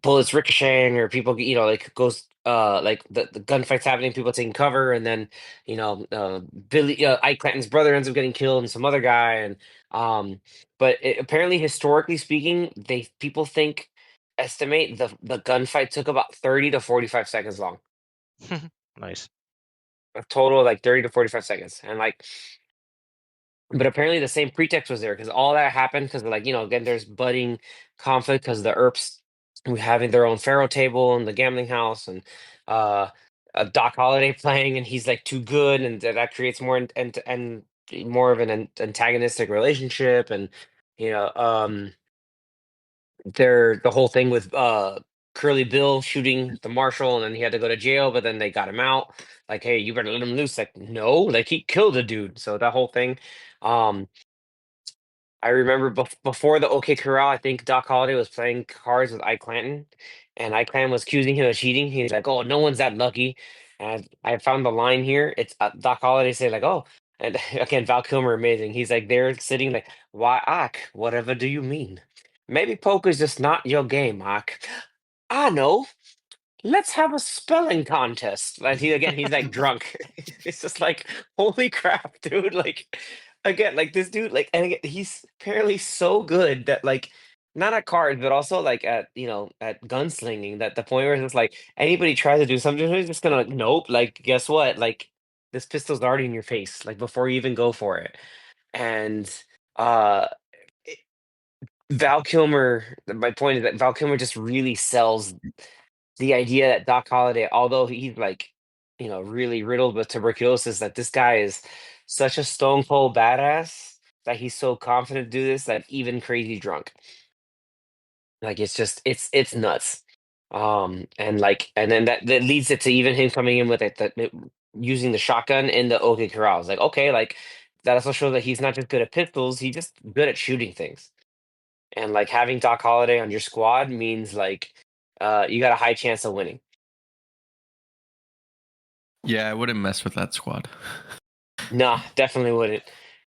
A: bullets ricocheting or people like goes like the gunfights happening, people taking cover, and then Billy Ike Clanton's brother ends up getting killed, and some other guy, and um, but apparently historically speaking, they people think estimate the gunfight took about 30 to 45 seconds long,
D: Nice.
A: a total of like 30 to 45 seconds, and like. But apparently the same pretext was there because all that happened because like again there's budding conflict because the Earps were having their own Pharaoh table in the gambling house and uh Doc Holliday playing and he's like too good and that creates more and more of an antagonistic relationship and you know um the whole thing with Curly Bill shooting the marshal and then he had to go to jail but then they got him out like hey you better let him loose like no like he killed a dude so that whole thing um I remember before the OK Corral, I think Doc Holliday was playing cards with Ike Clanton, and Ike Clanton was accusing him of cheating. He's like, "Oh, no one's that lucky." And I found the line here. It's Doc Holliday say like, "Oh," and again, Val Kilmer, amazing. He's like there sitting like, "Why, Ike? Whatever do you mean? Maybe poker's just not your game, Ike. I know. Let's have a spelling contest." Like he's like drunk. It's just like, holy crap, dude. Like again, like this dude, like and again, he's apparently so good that like not at cards, but also like at at gunslinging that the point where it's just like anybody tries to do something, he's just gonna like, nope, like guess what? Like this pistol's already in your face, like before you even go for it. And uh it- Val Kilmer, my point is that Val Kilmer just really sells the idea that Doc Holliday, although he's like, really riddled with tuberculosis, that this guy is such a stone cold badass that he's so confident to do this that even crazy drunk. Like it's just it's nuts. And like and then that leads it to even him coming in with using the shotgun in the OK Corral. It's like, okay, like that also shows that he's not just good at pistols, he's just good at shooting things. And like having Doc Holliday on your squad means like you got a high chance of winning.
C: Yeah, I wouldn't mess with that squad.
A: Nah, definitely wouldn't.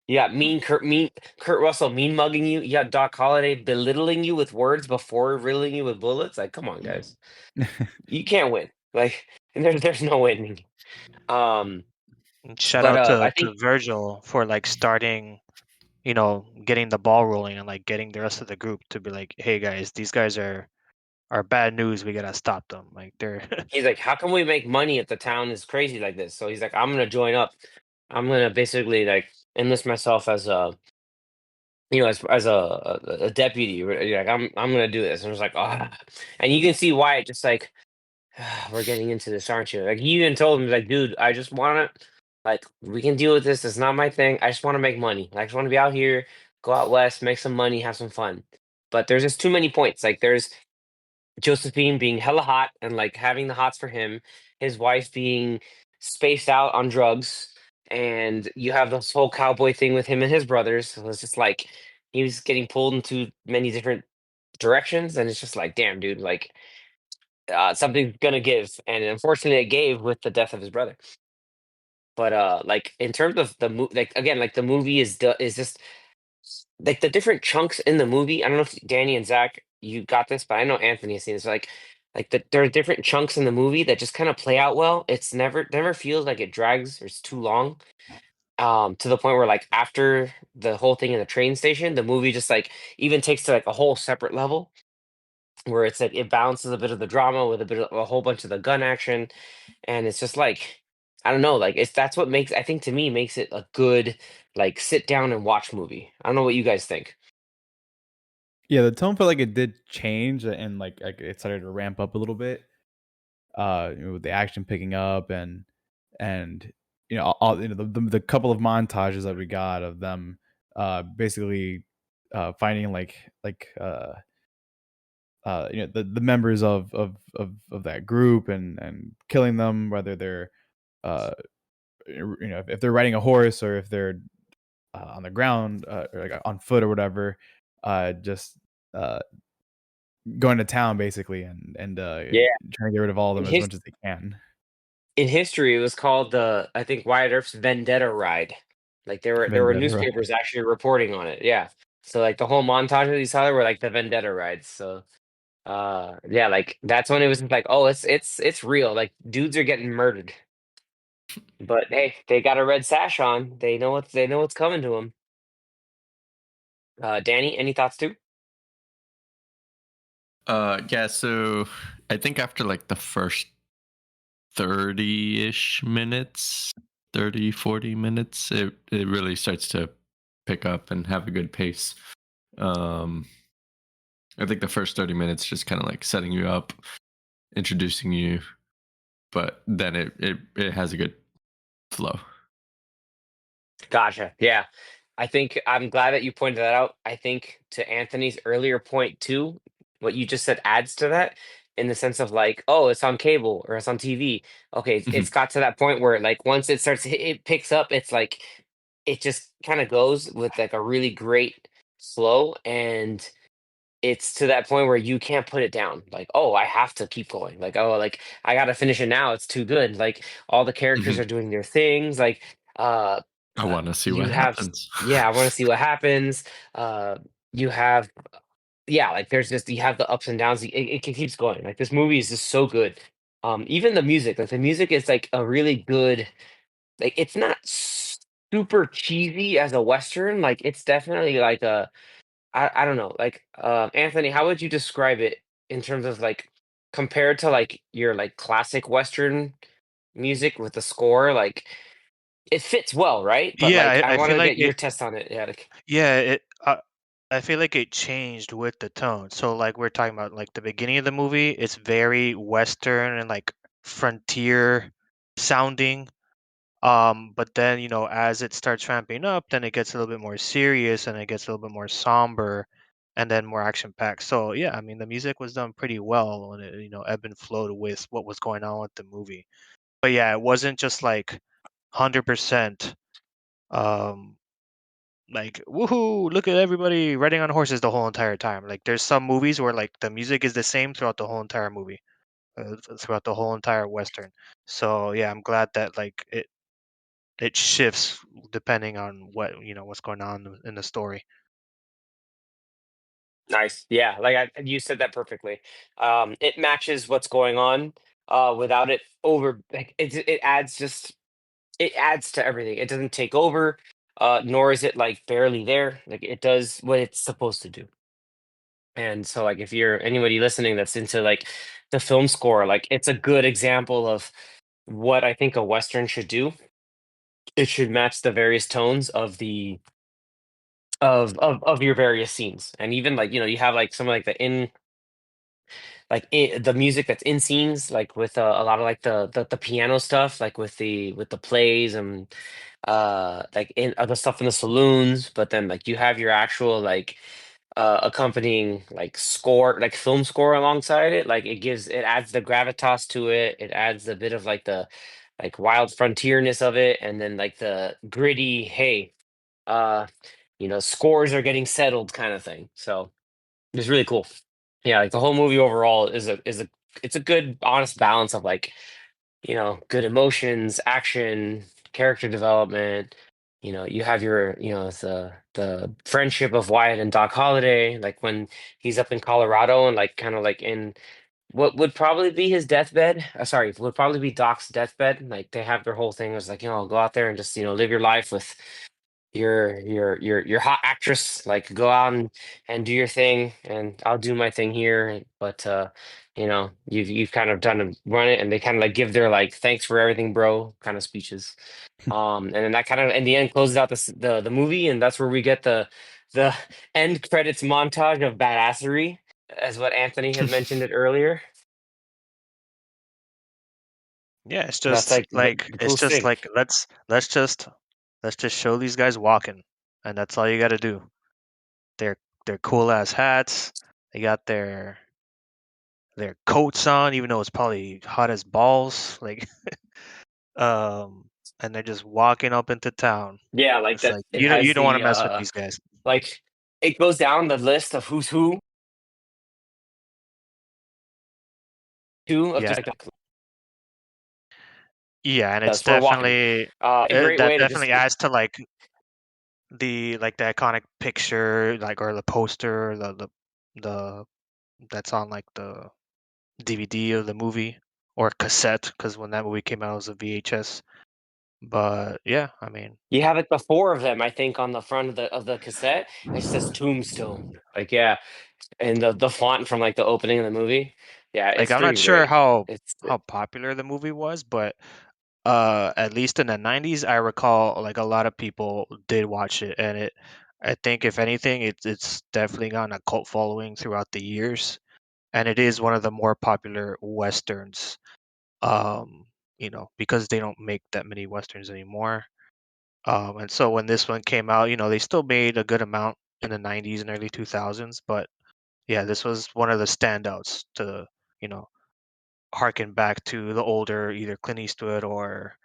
A: You got mean Kurt Russell mean mugging you. You got Doc Holliday belittling you with words before riddling you with bullets. Like, come on, guys, you can't win. Like, and there's no winning. Um,
D: And shout
A: but
D: out
A: I
D: to
A: think
D: Virgil for like starting, getting the ball rolling and like getting the rest of the group to be like, hey guys, these guys are bad news. We gotta stop them. Like they're
A: he's like, how can we make money if the town is crazy like this? So he's like, I'm gonna join up. I'm gonna basically like enlist myself as a as a deputy. Like I'm gonna do this. And I was like, ah, and you can see why it just like. We're getting into this, aren't you? Like you even told him, like, dude, I just want to, like, we can deal with this. It's not my thing. I just want to make money. I just want to be out here, go out west, make some money, have some fun. But there's just too many points. Like, there's Josephine being hella hot and like having the hots for him, his wife being spaced out on drugs, and you have this whole cowboy thing with him and his brothers. So it's just like he was getting pulled into many different directions, and it's just like, damn, dude, like something's gonna give, and unfortunately, it gave with the death of his brother. But like in terms of the movie, like again, like the movie is just like the different chunks in the movie. I don't know if Danny and Zach you got this, but I know Anthony has seen this. Like there are different chunks in the movie that just kind of play out well. It's never feels like it drags or it's too long. To the point where like after the whole thing in the train station, the movie just like even takes to like a whole separate level where it's like it balances a bit of the drama with a bit of a whole bunch of the gun action, and it's just like I don't know, like it's that's what makes I think to me makes it a good like sit down and watch movie. I don't know what you guys think.
B: Yeah, the tone felt like it did change and like it started to ramp up a little bit. With the action picking up and all the couple of montages that we got of them basically finding the members of that group and killing them, whether they're uh if they're riding a horse or if they're on the ground or like on foot or whatever, just uh going to town basically and
A: Yeah,
B: trying to get rid of all of
A: in
B: them as
A: his
B: much as they can.
A: in history it was called the I think Wyatt Earp's Vendetta Ride. Like there were
B: Vendetta, right?
A: newspapers actually reporting on it. Yeah. So like the whole montage that you saw there were like the Vendetta rides. So Yeah, like that's when it was like, oh, it's real. Like dudes are getting murdered. But hey, they got a red sash on. They know what's coming to them. Danny, any thoughts too?
C: Yeah, so I think after like the first 30-ish minutes, 30, 40 minutes, it really starts to pick up and have a good pace. I think the first 30 minutes just kind of like setting you up, introducing you, but then it has a good flow.
A: Gotcha. Yeah. I think I'm glad that you pointed that out. I think to Anthony's earlier point too, what you just said adds to that in the sense of like, oh, it's on cable or it's on TV. Okay, it's
C: Mhm.
A: got to that point where like once it starts, it picks up. It's like it just kind of goes with like a really great flow, and it's to that point where you can't put it down. Like, oh, I have to keep going. Like, oh, like I gotta finish it now. It's too good. Like all the characters are
C: Mhm.
A: doing their things. Like, uh,
C: I want to see
A: you
C: what
A: have,
C: happens.
A: yeah, I want to see what happens. You have, yeah, like there's just you have the ups and downs. It keeps going. Like this movie is just so good. Even the music, like the music is like a really good. Like it's not super cheesy as a western. Like it's definitely like a I don't know, like, Anthony, how would you describe it in terms of, like, compared to, like, your, like, classic Western music with the score, like, it fits well, right? But,
D: Yeah,
A: like, I
D: I feel
A: wanna
D: like
A: get your
D: it.
A: test on it, yeah, like
D: Yeah, I feel like it changed with the tone. So like we're talking about like the beginning of the movie, it's very Western and like frontier sounding. But then, as it starts ramping up, then it gets a little bit more serious and it gets a little bit more somber and then more action packed. So yeah, I mean the music was done pretty well when it, ebb and flowed with what was going on with the movie. But yeah, it wasn't just like 100% um like woohoo, look at everybody riding on horses the whole entire time. Like there's some movies where like the music is the same throughout the whole entire movie, throughout the whole entire western. So yeah, I'm glad that like it shifts depending on what's going on in the story.
A: nice, yeah, like, you said that perfectly. It matches what's going on, without it over like, it adds just it adds to everything. It doesn't take over, nor is it, like, barely there, like, it does what it's supposed to do. And so, like, if you're anybody listening that's into like the film score, like it's a good example of what I think a Western should do. It should match the various tones of the of your various scenes. And even like, you have like some of like the music that's in scenes, like with a lot of like the piano stuff, like with the plays and like in other stuff in the saloons, but then like you have your actual like accompanying like score, like film score alongside it. Like it adds the gravitas to it. It adds a bit of like the like wild frontierness of it, and then like the gritty, hey, uh, scores are getting settled kind of thing. So it's really cool. Yeah, like the whole movie overall is a it's a good honest balance of like good emotions, action, character development. You have your, the friendship of Wyatt and Doc Holliday, like when he's up in Colorado and like kind of like in what would probably be his deathbed. Sorry, would probably be Doc's deathbed. Like they have their whole thing was like, go out there and just, live your life with your hot actress, like go out and do your thing and I'll do my thing here. But you've kind of done and run it, and they kind of like give their like thanks for everything bro kind of speeches. And then that kind of in the end closes out the movie, and that's where we get the end credits montage of badassery, as what Anthony had mentioned it earlier.
D: Yeah, it's
A: That's
D: just
A: like
D: like
A: the coolest thing.
D: let's just show these guys walking, and that's all you got to do. They're they're cool ass hats. They got their coats on, even though it's probably hot as balls. Like um, and they're just walking up into town.
A: Yeah, like
D: It's
A: that
D: like
A: it
D: you
A: has
D: don't want to
A: the
D: mess with these guys.
A: like it goes down the list of who's who of
D: Yeah,
A: just like the
D: yeah, and it's
A: does for walking.
D: definitely
A: A great
D: that
A: way to just
D: definitely adds to like the iconic picture, like or the poster, or the that's on like the DVD of the movie or cassette, because when that movie came out, it was a VHS. But yeah, I mean,
A: You have like the four of them, I think, on the front of the cassette. It says Tombstone. Like, yeah, and the font from like the opening of the movie. Yeah,
D: like
A: it's
D: I'm not
A: pretty
D: sure
A: great.
D: how
A: It's
D: popular the movie was, but at least in the 90s, I recall like a lot of people did watch it, and I think if anything, it's definitely gotten a cult following throughout the years, and it is one of the more popular westerns. Um, because they don't make that many westerns anymore. And so when this one came out, they still made a good amount in the 90s and early 2000s, but yeah, this was one of the standouts to, you know, harken back to the older either Clint Eastwood or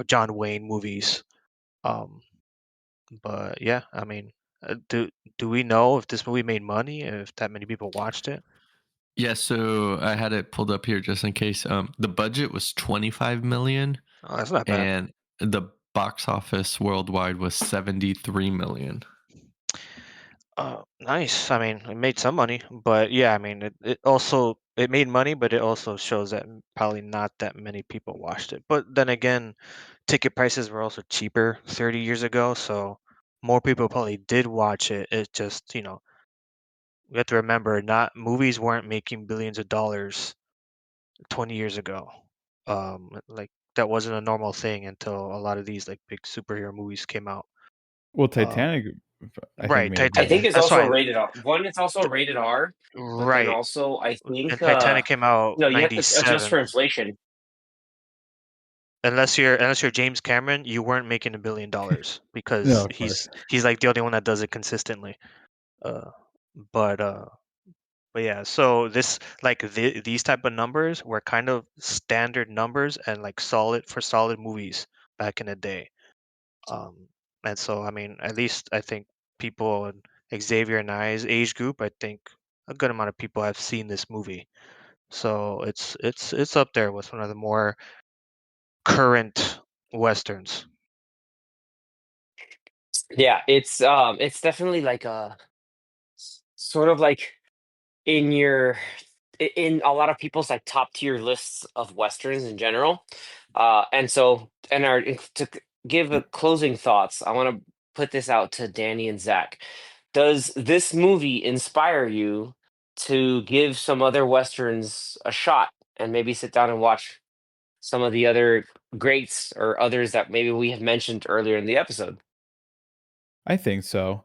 D: John Wayne movies. Um, but yeah, I mean, do we know if this movie made money, if that many people watched it?
C: Yeah, so I had it pulled up here just in case. The budget was 25 million,
D: Oh, that's not bad.
C: and the box office worldwide was 73 million.
D: Nice. I mean, it made some money, but yeah, I mean, it made money, but it also shows that probably not that many people watched it. But then again, ticket prices were also cheaper 30 years ago, so more people probably did watch it. It just, we have to remember, not movies weren't making billions of dollars 20 years ago. Like that wasn't a normal thing until a lot of these like big superhero movies came out.
B: Well,
D: Um,
B: Titanic, I think
D: right,
B: made
A: I
B: more.
A: think
D: Titanic.
A: it's
D: That's
A: also
D: why,
A: rated R. One, it's also rated R, but then
D: right.
A: also I
D: And
A: think
D: Titanic came out
A: you have to adjust
D: 97.
A: for inflation.
D: Unless you're James Cameron, you weren't making $1 billion
B: No,
D: because
B: of course.
D: he's like the only one that does it consistently. Uh, but uh, but yeah, so these type of numbers were kind of standard numbers and like solid movies back in the day. Um, and so I mean, at least I think people in Xavier and I's age group, I think a good amount of people have seen this movie. So it's up there with one of the more current westerns.
A: Yeah, it's definitely like a sort of like in your in a lot of people's like top tier lists of westerns in general. And so and our give a closing thoughts, I want to put this out to Danny and Zach. Does this movie inspire you to give some other westerns a shot and maybe sit down and watch some of the other greats or others that maybe we have mentioned earlier in the episode?
B: I think so,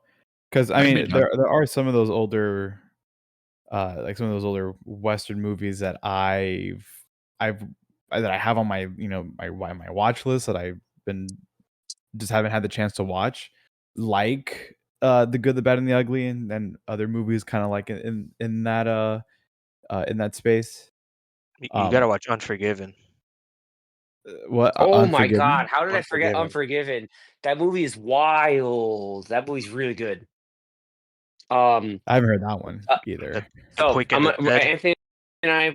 B: because I
C: I'd be
B: mean,
C: down.
B: there are some of those older, like some of those older Western movies that I've that I have on my my watch list that I've been just haven't had the chance to watch, like The Good, the Bad, and the Ugly, and then other movies kind of like in that space.
D: You gotta
B: Um,
D: watch Unforgiven.
B: what
A: Oh my God,
B: Unforgiven?
A: how did I forget
D: Unforgiven.
A: Unforgiven? That movie is wild. That movie's really good. Um,
B: I haven't heard that one
A: uh,
D: The
B: either.
A: so
D: Quick and the Dead.
A: Anthony and I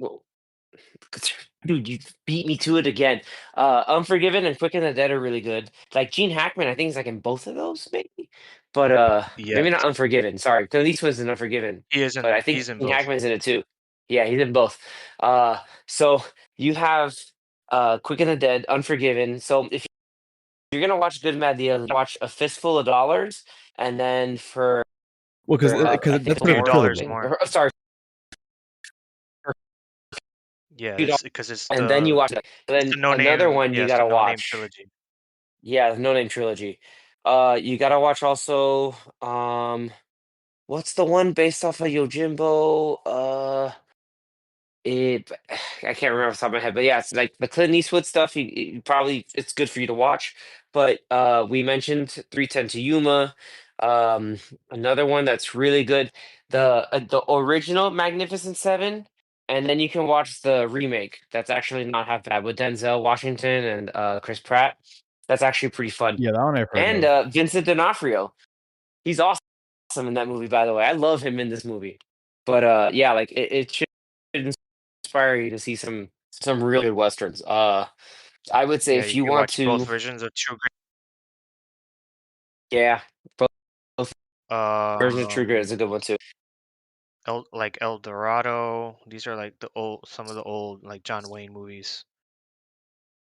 A: dude, you beat me to it again. Unforgiven and Quick and the Dead are really good. Like Gene Hackman, I think is like in both of those, maybe. But maybe not
D: Yes,
A: Unforgiven. Sorry, Clint Eastwood's in Unforgiven,
D: he is in.
A: but I think
D: He's in
A: Gene
D: both.
A: Hackman's in it too. Yeah, he's in both. So you have Quick and the Dead, Unforgiven. So if you're gonna watch Good, Mad, the Ugly, watch A Fistful of Dollars, and then for
B: Well,
A: I
B: because
A: think
B: that's
A: a
B: part of
D: Few
B: a
A: more or
D: dollars
B: trilogy.
A: something.
D: more.
A: Or, sorry,
D: Yeah,
A: $2,
D: because it's
A: and then you watch.
D: it's
A: Then
D: the no
A: another
D: name.
A: one
D: Yeah,
A: you
D: it's the
A: gotta
D: no name
A: watch.
D: trilogy.
A: Yeah, No Name Trilogy. You gotta watch also. What's the one based off of Yojimbo? It I can't remember off the top of my head, but yeah, it's like the Clint Eastwood stuff. You probably it's good for you to watch. But we mentioned 310 to Yuma. Another one that's really good, the original Magnificent Seven, and then you can watch the remake. That's actually not half bad with Denzel Washington and Chris Pratt. That's actually pretty fun.
B: Yeah, that one I've heard
A: And
B: of.
A: Vincent D'Onofrio. He's awesome in that movie, by the way. I love him in this movie. But yeah, like it should inspire you to see some really good westerns. I would say
D: Yeah,
A: if
D: you
A: you
D: can
A: want
D: watch both
A: to,
D: versions of True
A: yeah, both
D: Grit.
A: versions of True Grit is a good one too.
D: like El Dorado. These are like some of the old like John Wayne movies.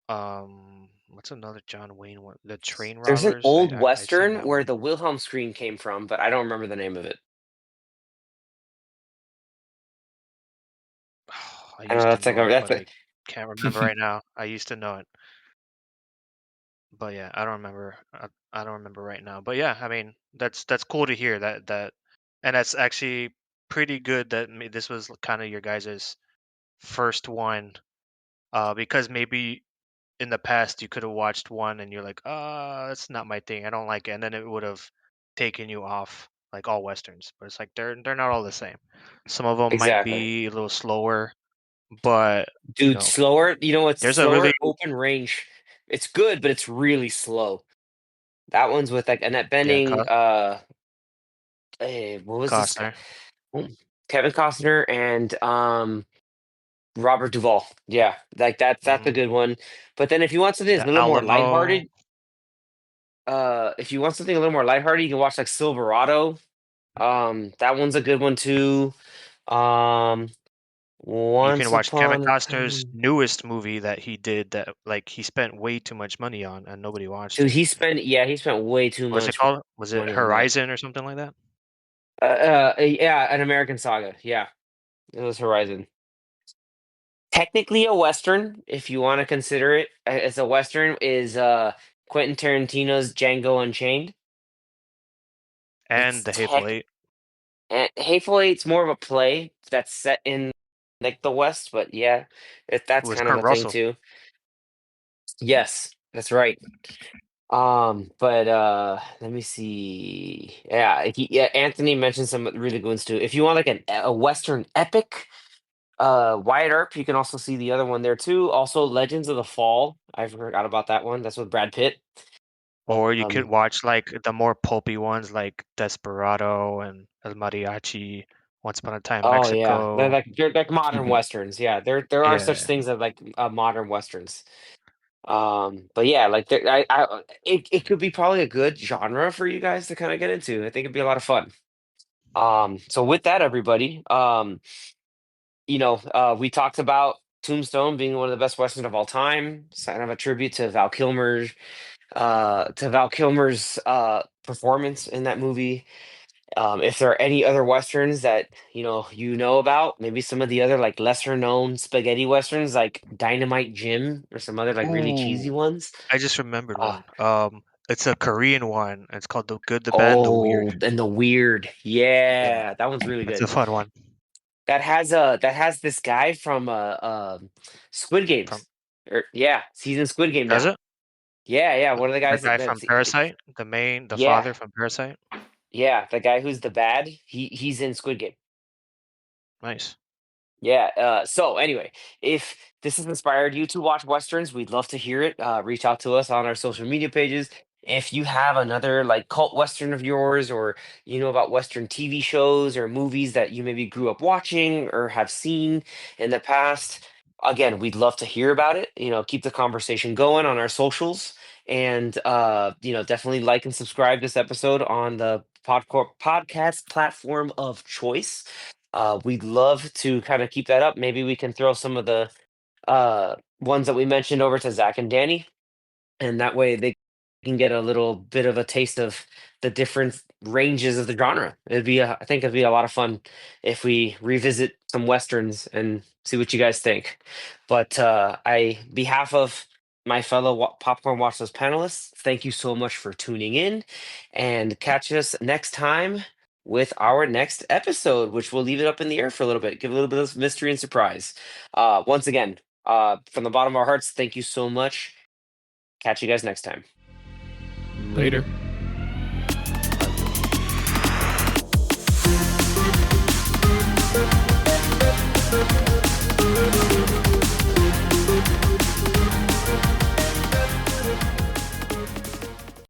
D: What's another John Wayne one? The Train
A: There's an
D: Robbers.
A: old
D: I've seen
A: Western
D: that
A: where
D: one.
A: the Wilhelm scream came from, but I don't remember the name of it.
D: I
A: I know
D: used to
A: that's like
D: know
A: a
D: it,
A: that's
D: but
A: a,
D: I can't remember right now. I used to know it, but yeah, I don't remember. I don't remember right now. But yeah, I mean, that's cool to hear that, and that's actually pretty good that this was kind of your guys's first one. Because maybe in the past you could have watched one and you're like, that's not my thing. I don't like it, and then it would have taken you off like all westerns. But it's like they're not all the same. Some of them might
A: exactly.
D: be a little slower, but you
A: Dude,
D: know,
A: slower. You know what's
D: there's a really
A: slower? Open Range. It's good, but it's really slow. That one's with like Annette
D: yeah,
A: Bening. What was this guy?
D: Costner.
A: Oh, Kevin Costner and Robert Duvall. Yeah, like that's a
D: Hmm.
A: good one. But then if you want something that's
D: The
A: a little more
D: Alamo.
A: lighthearted, if you want something a little more lighthearted, you can watch like Silverado. That one's a good one too. Um,
D: You can
A: Once
D: watch Kevin
A: Upon a
D: Costner's
A: Time.
D: newest movie that he did that like he spent way too much money on and nobody watched
A: Dude,
D: it.
A: he spent way too
D: What's it
A: much
D: called? Was it
A: money on that.
D: Horizon or something like that?
A: Yeah, an American Saga. Yeah, it was Horizon. Technically a Western, if you want to consider it as a Western, is Quentin Tarantino's Django Unchained.
D: And
A: It's
D: The Hateful
A: tech
D: Eight
A: Hateful Eight's more of a play that's set in like the West, but yeah, that's
D: with
A: kind of
D: Kurt
A: a thing
D: Russell.
A: too. Yes, that's right. But let me see. Yeah, Anthony mentioned some really good ones too. If you want like a Western epic, Wyatt Earp, you can also see the other one there too. Also, Legends of the Fall. I forgot about that one. That's with Brad Pitt.
D: Or you could
A: Um,
D: watch like the more pulpy ones like Desperado and El Mariachi, Once Upon a Time
A: oh yeah,
D: Mexico.
A: they're like modern westerns. Yeah, there are such
D: Yeah.
A: things as like modern westerns. But yeah, like it could be probably a good genre for you guys to kind of get into. I think it'd be a lot of fun. So with that, everybody, we talked about Tombstone being one of the best westerns of all time. It's kind of a tribute to Val Kilmer's performance in that movie. If there are any other westerns that you know about, maybe some of the other like lesser known spaghetti westerns like Dynamite Jim or some other like really cheesy
D: Ooh,
A: ones.
D: I just remembered
A: Uh,
D: one. It's a Korean one. It's called The Good, the Bad, and the Weird.
A: oh, and the Weird,
D: Yeah,
A: yeah, that one's really
D: that's a
A: good.
D: fun one.
A: That has this guy from Squid
D: From
A: Games. Yeah, he's in Squid Game
D: does
A: now.
D: it?
A: Yeah, yeah, one of the
D: The
A: guys
D: guy from Parasite, the
A: yeah,
D: father from Parasite.
A: yeah, the guy who's the bad, he's in Squid Game.
D: Nice.
A: Yeah. So anyway, if this has inspired you to watch westerns, we'd love to hear it. Reach out to us on our social media pages. If you have another like cult western of yours, or you know about western TV shows or movies that you maybe grew up watching or have seen in the past, again, we'd love to hear about it. Keep the conversation going on our socials, and definitely like and subscribe this episode on the podcast platform of choice. We'd love to kind of keep that up. Maybe we can throw some of the ones that we mentioned over to Zach and Danny, and that way they can get a little bit of a taste of the different ranges of the genre. I think it'd be a lot of fun if we revisit some westerns and see what you guys think. But behalf of my fellow Popcorn Watchlist panelists, thank you so much for tuning in, and catch us next time with our next episode, which we'll leave it up in the air for a little bit, give a little bit of mystery and surprise. Once again, from the bottom of our hearts, thank you so much. Catch you guys next time.
B: Later.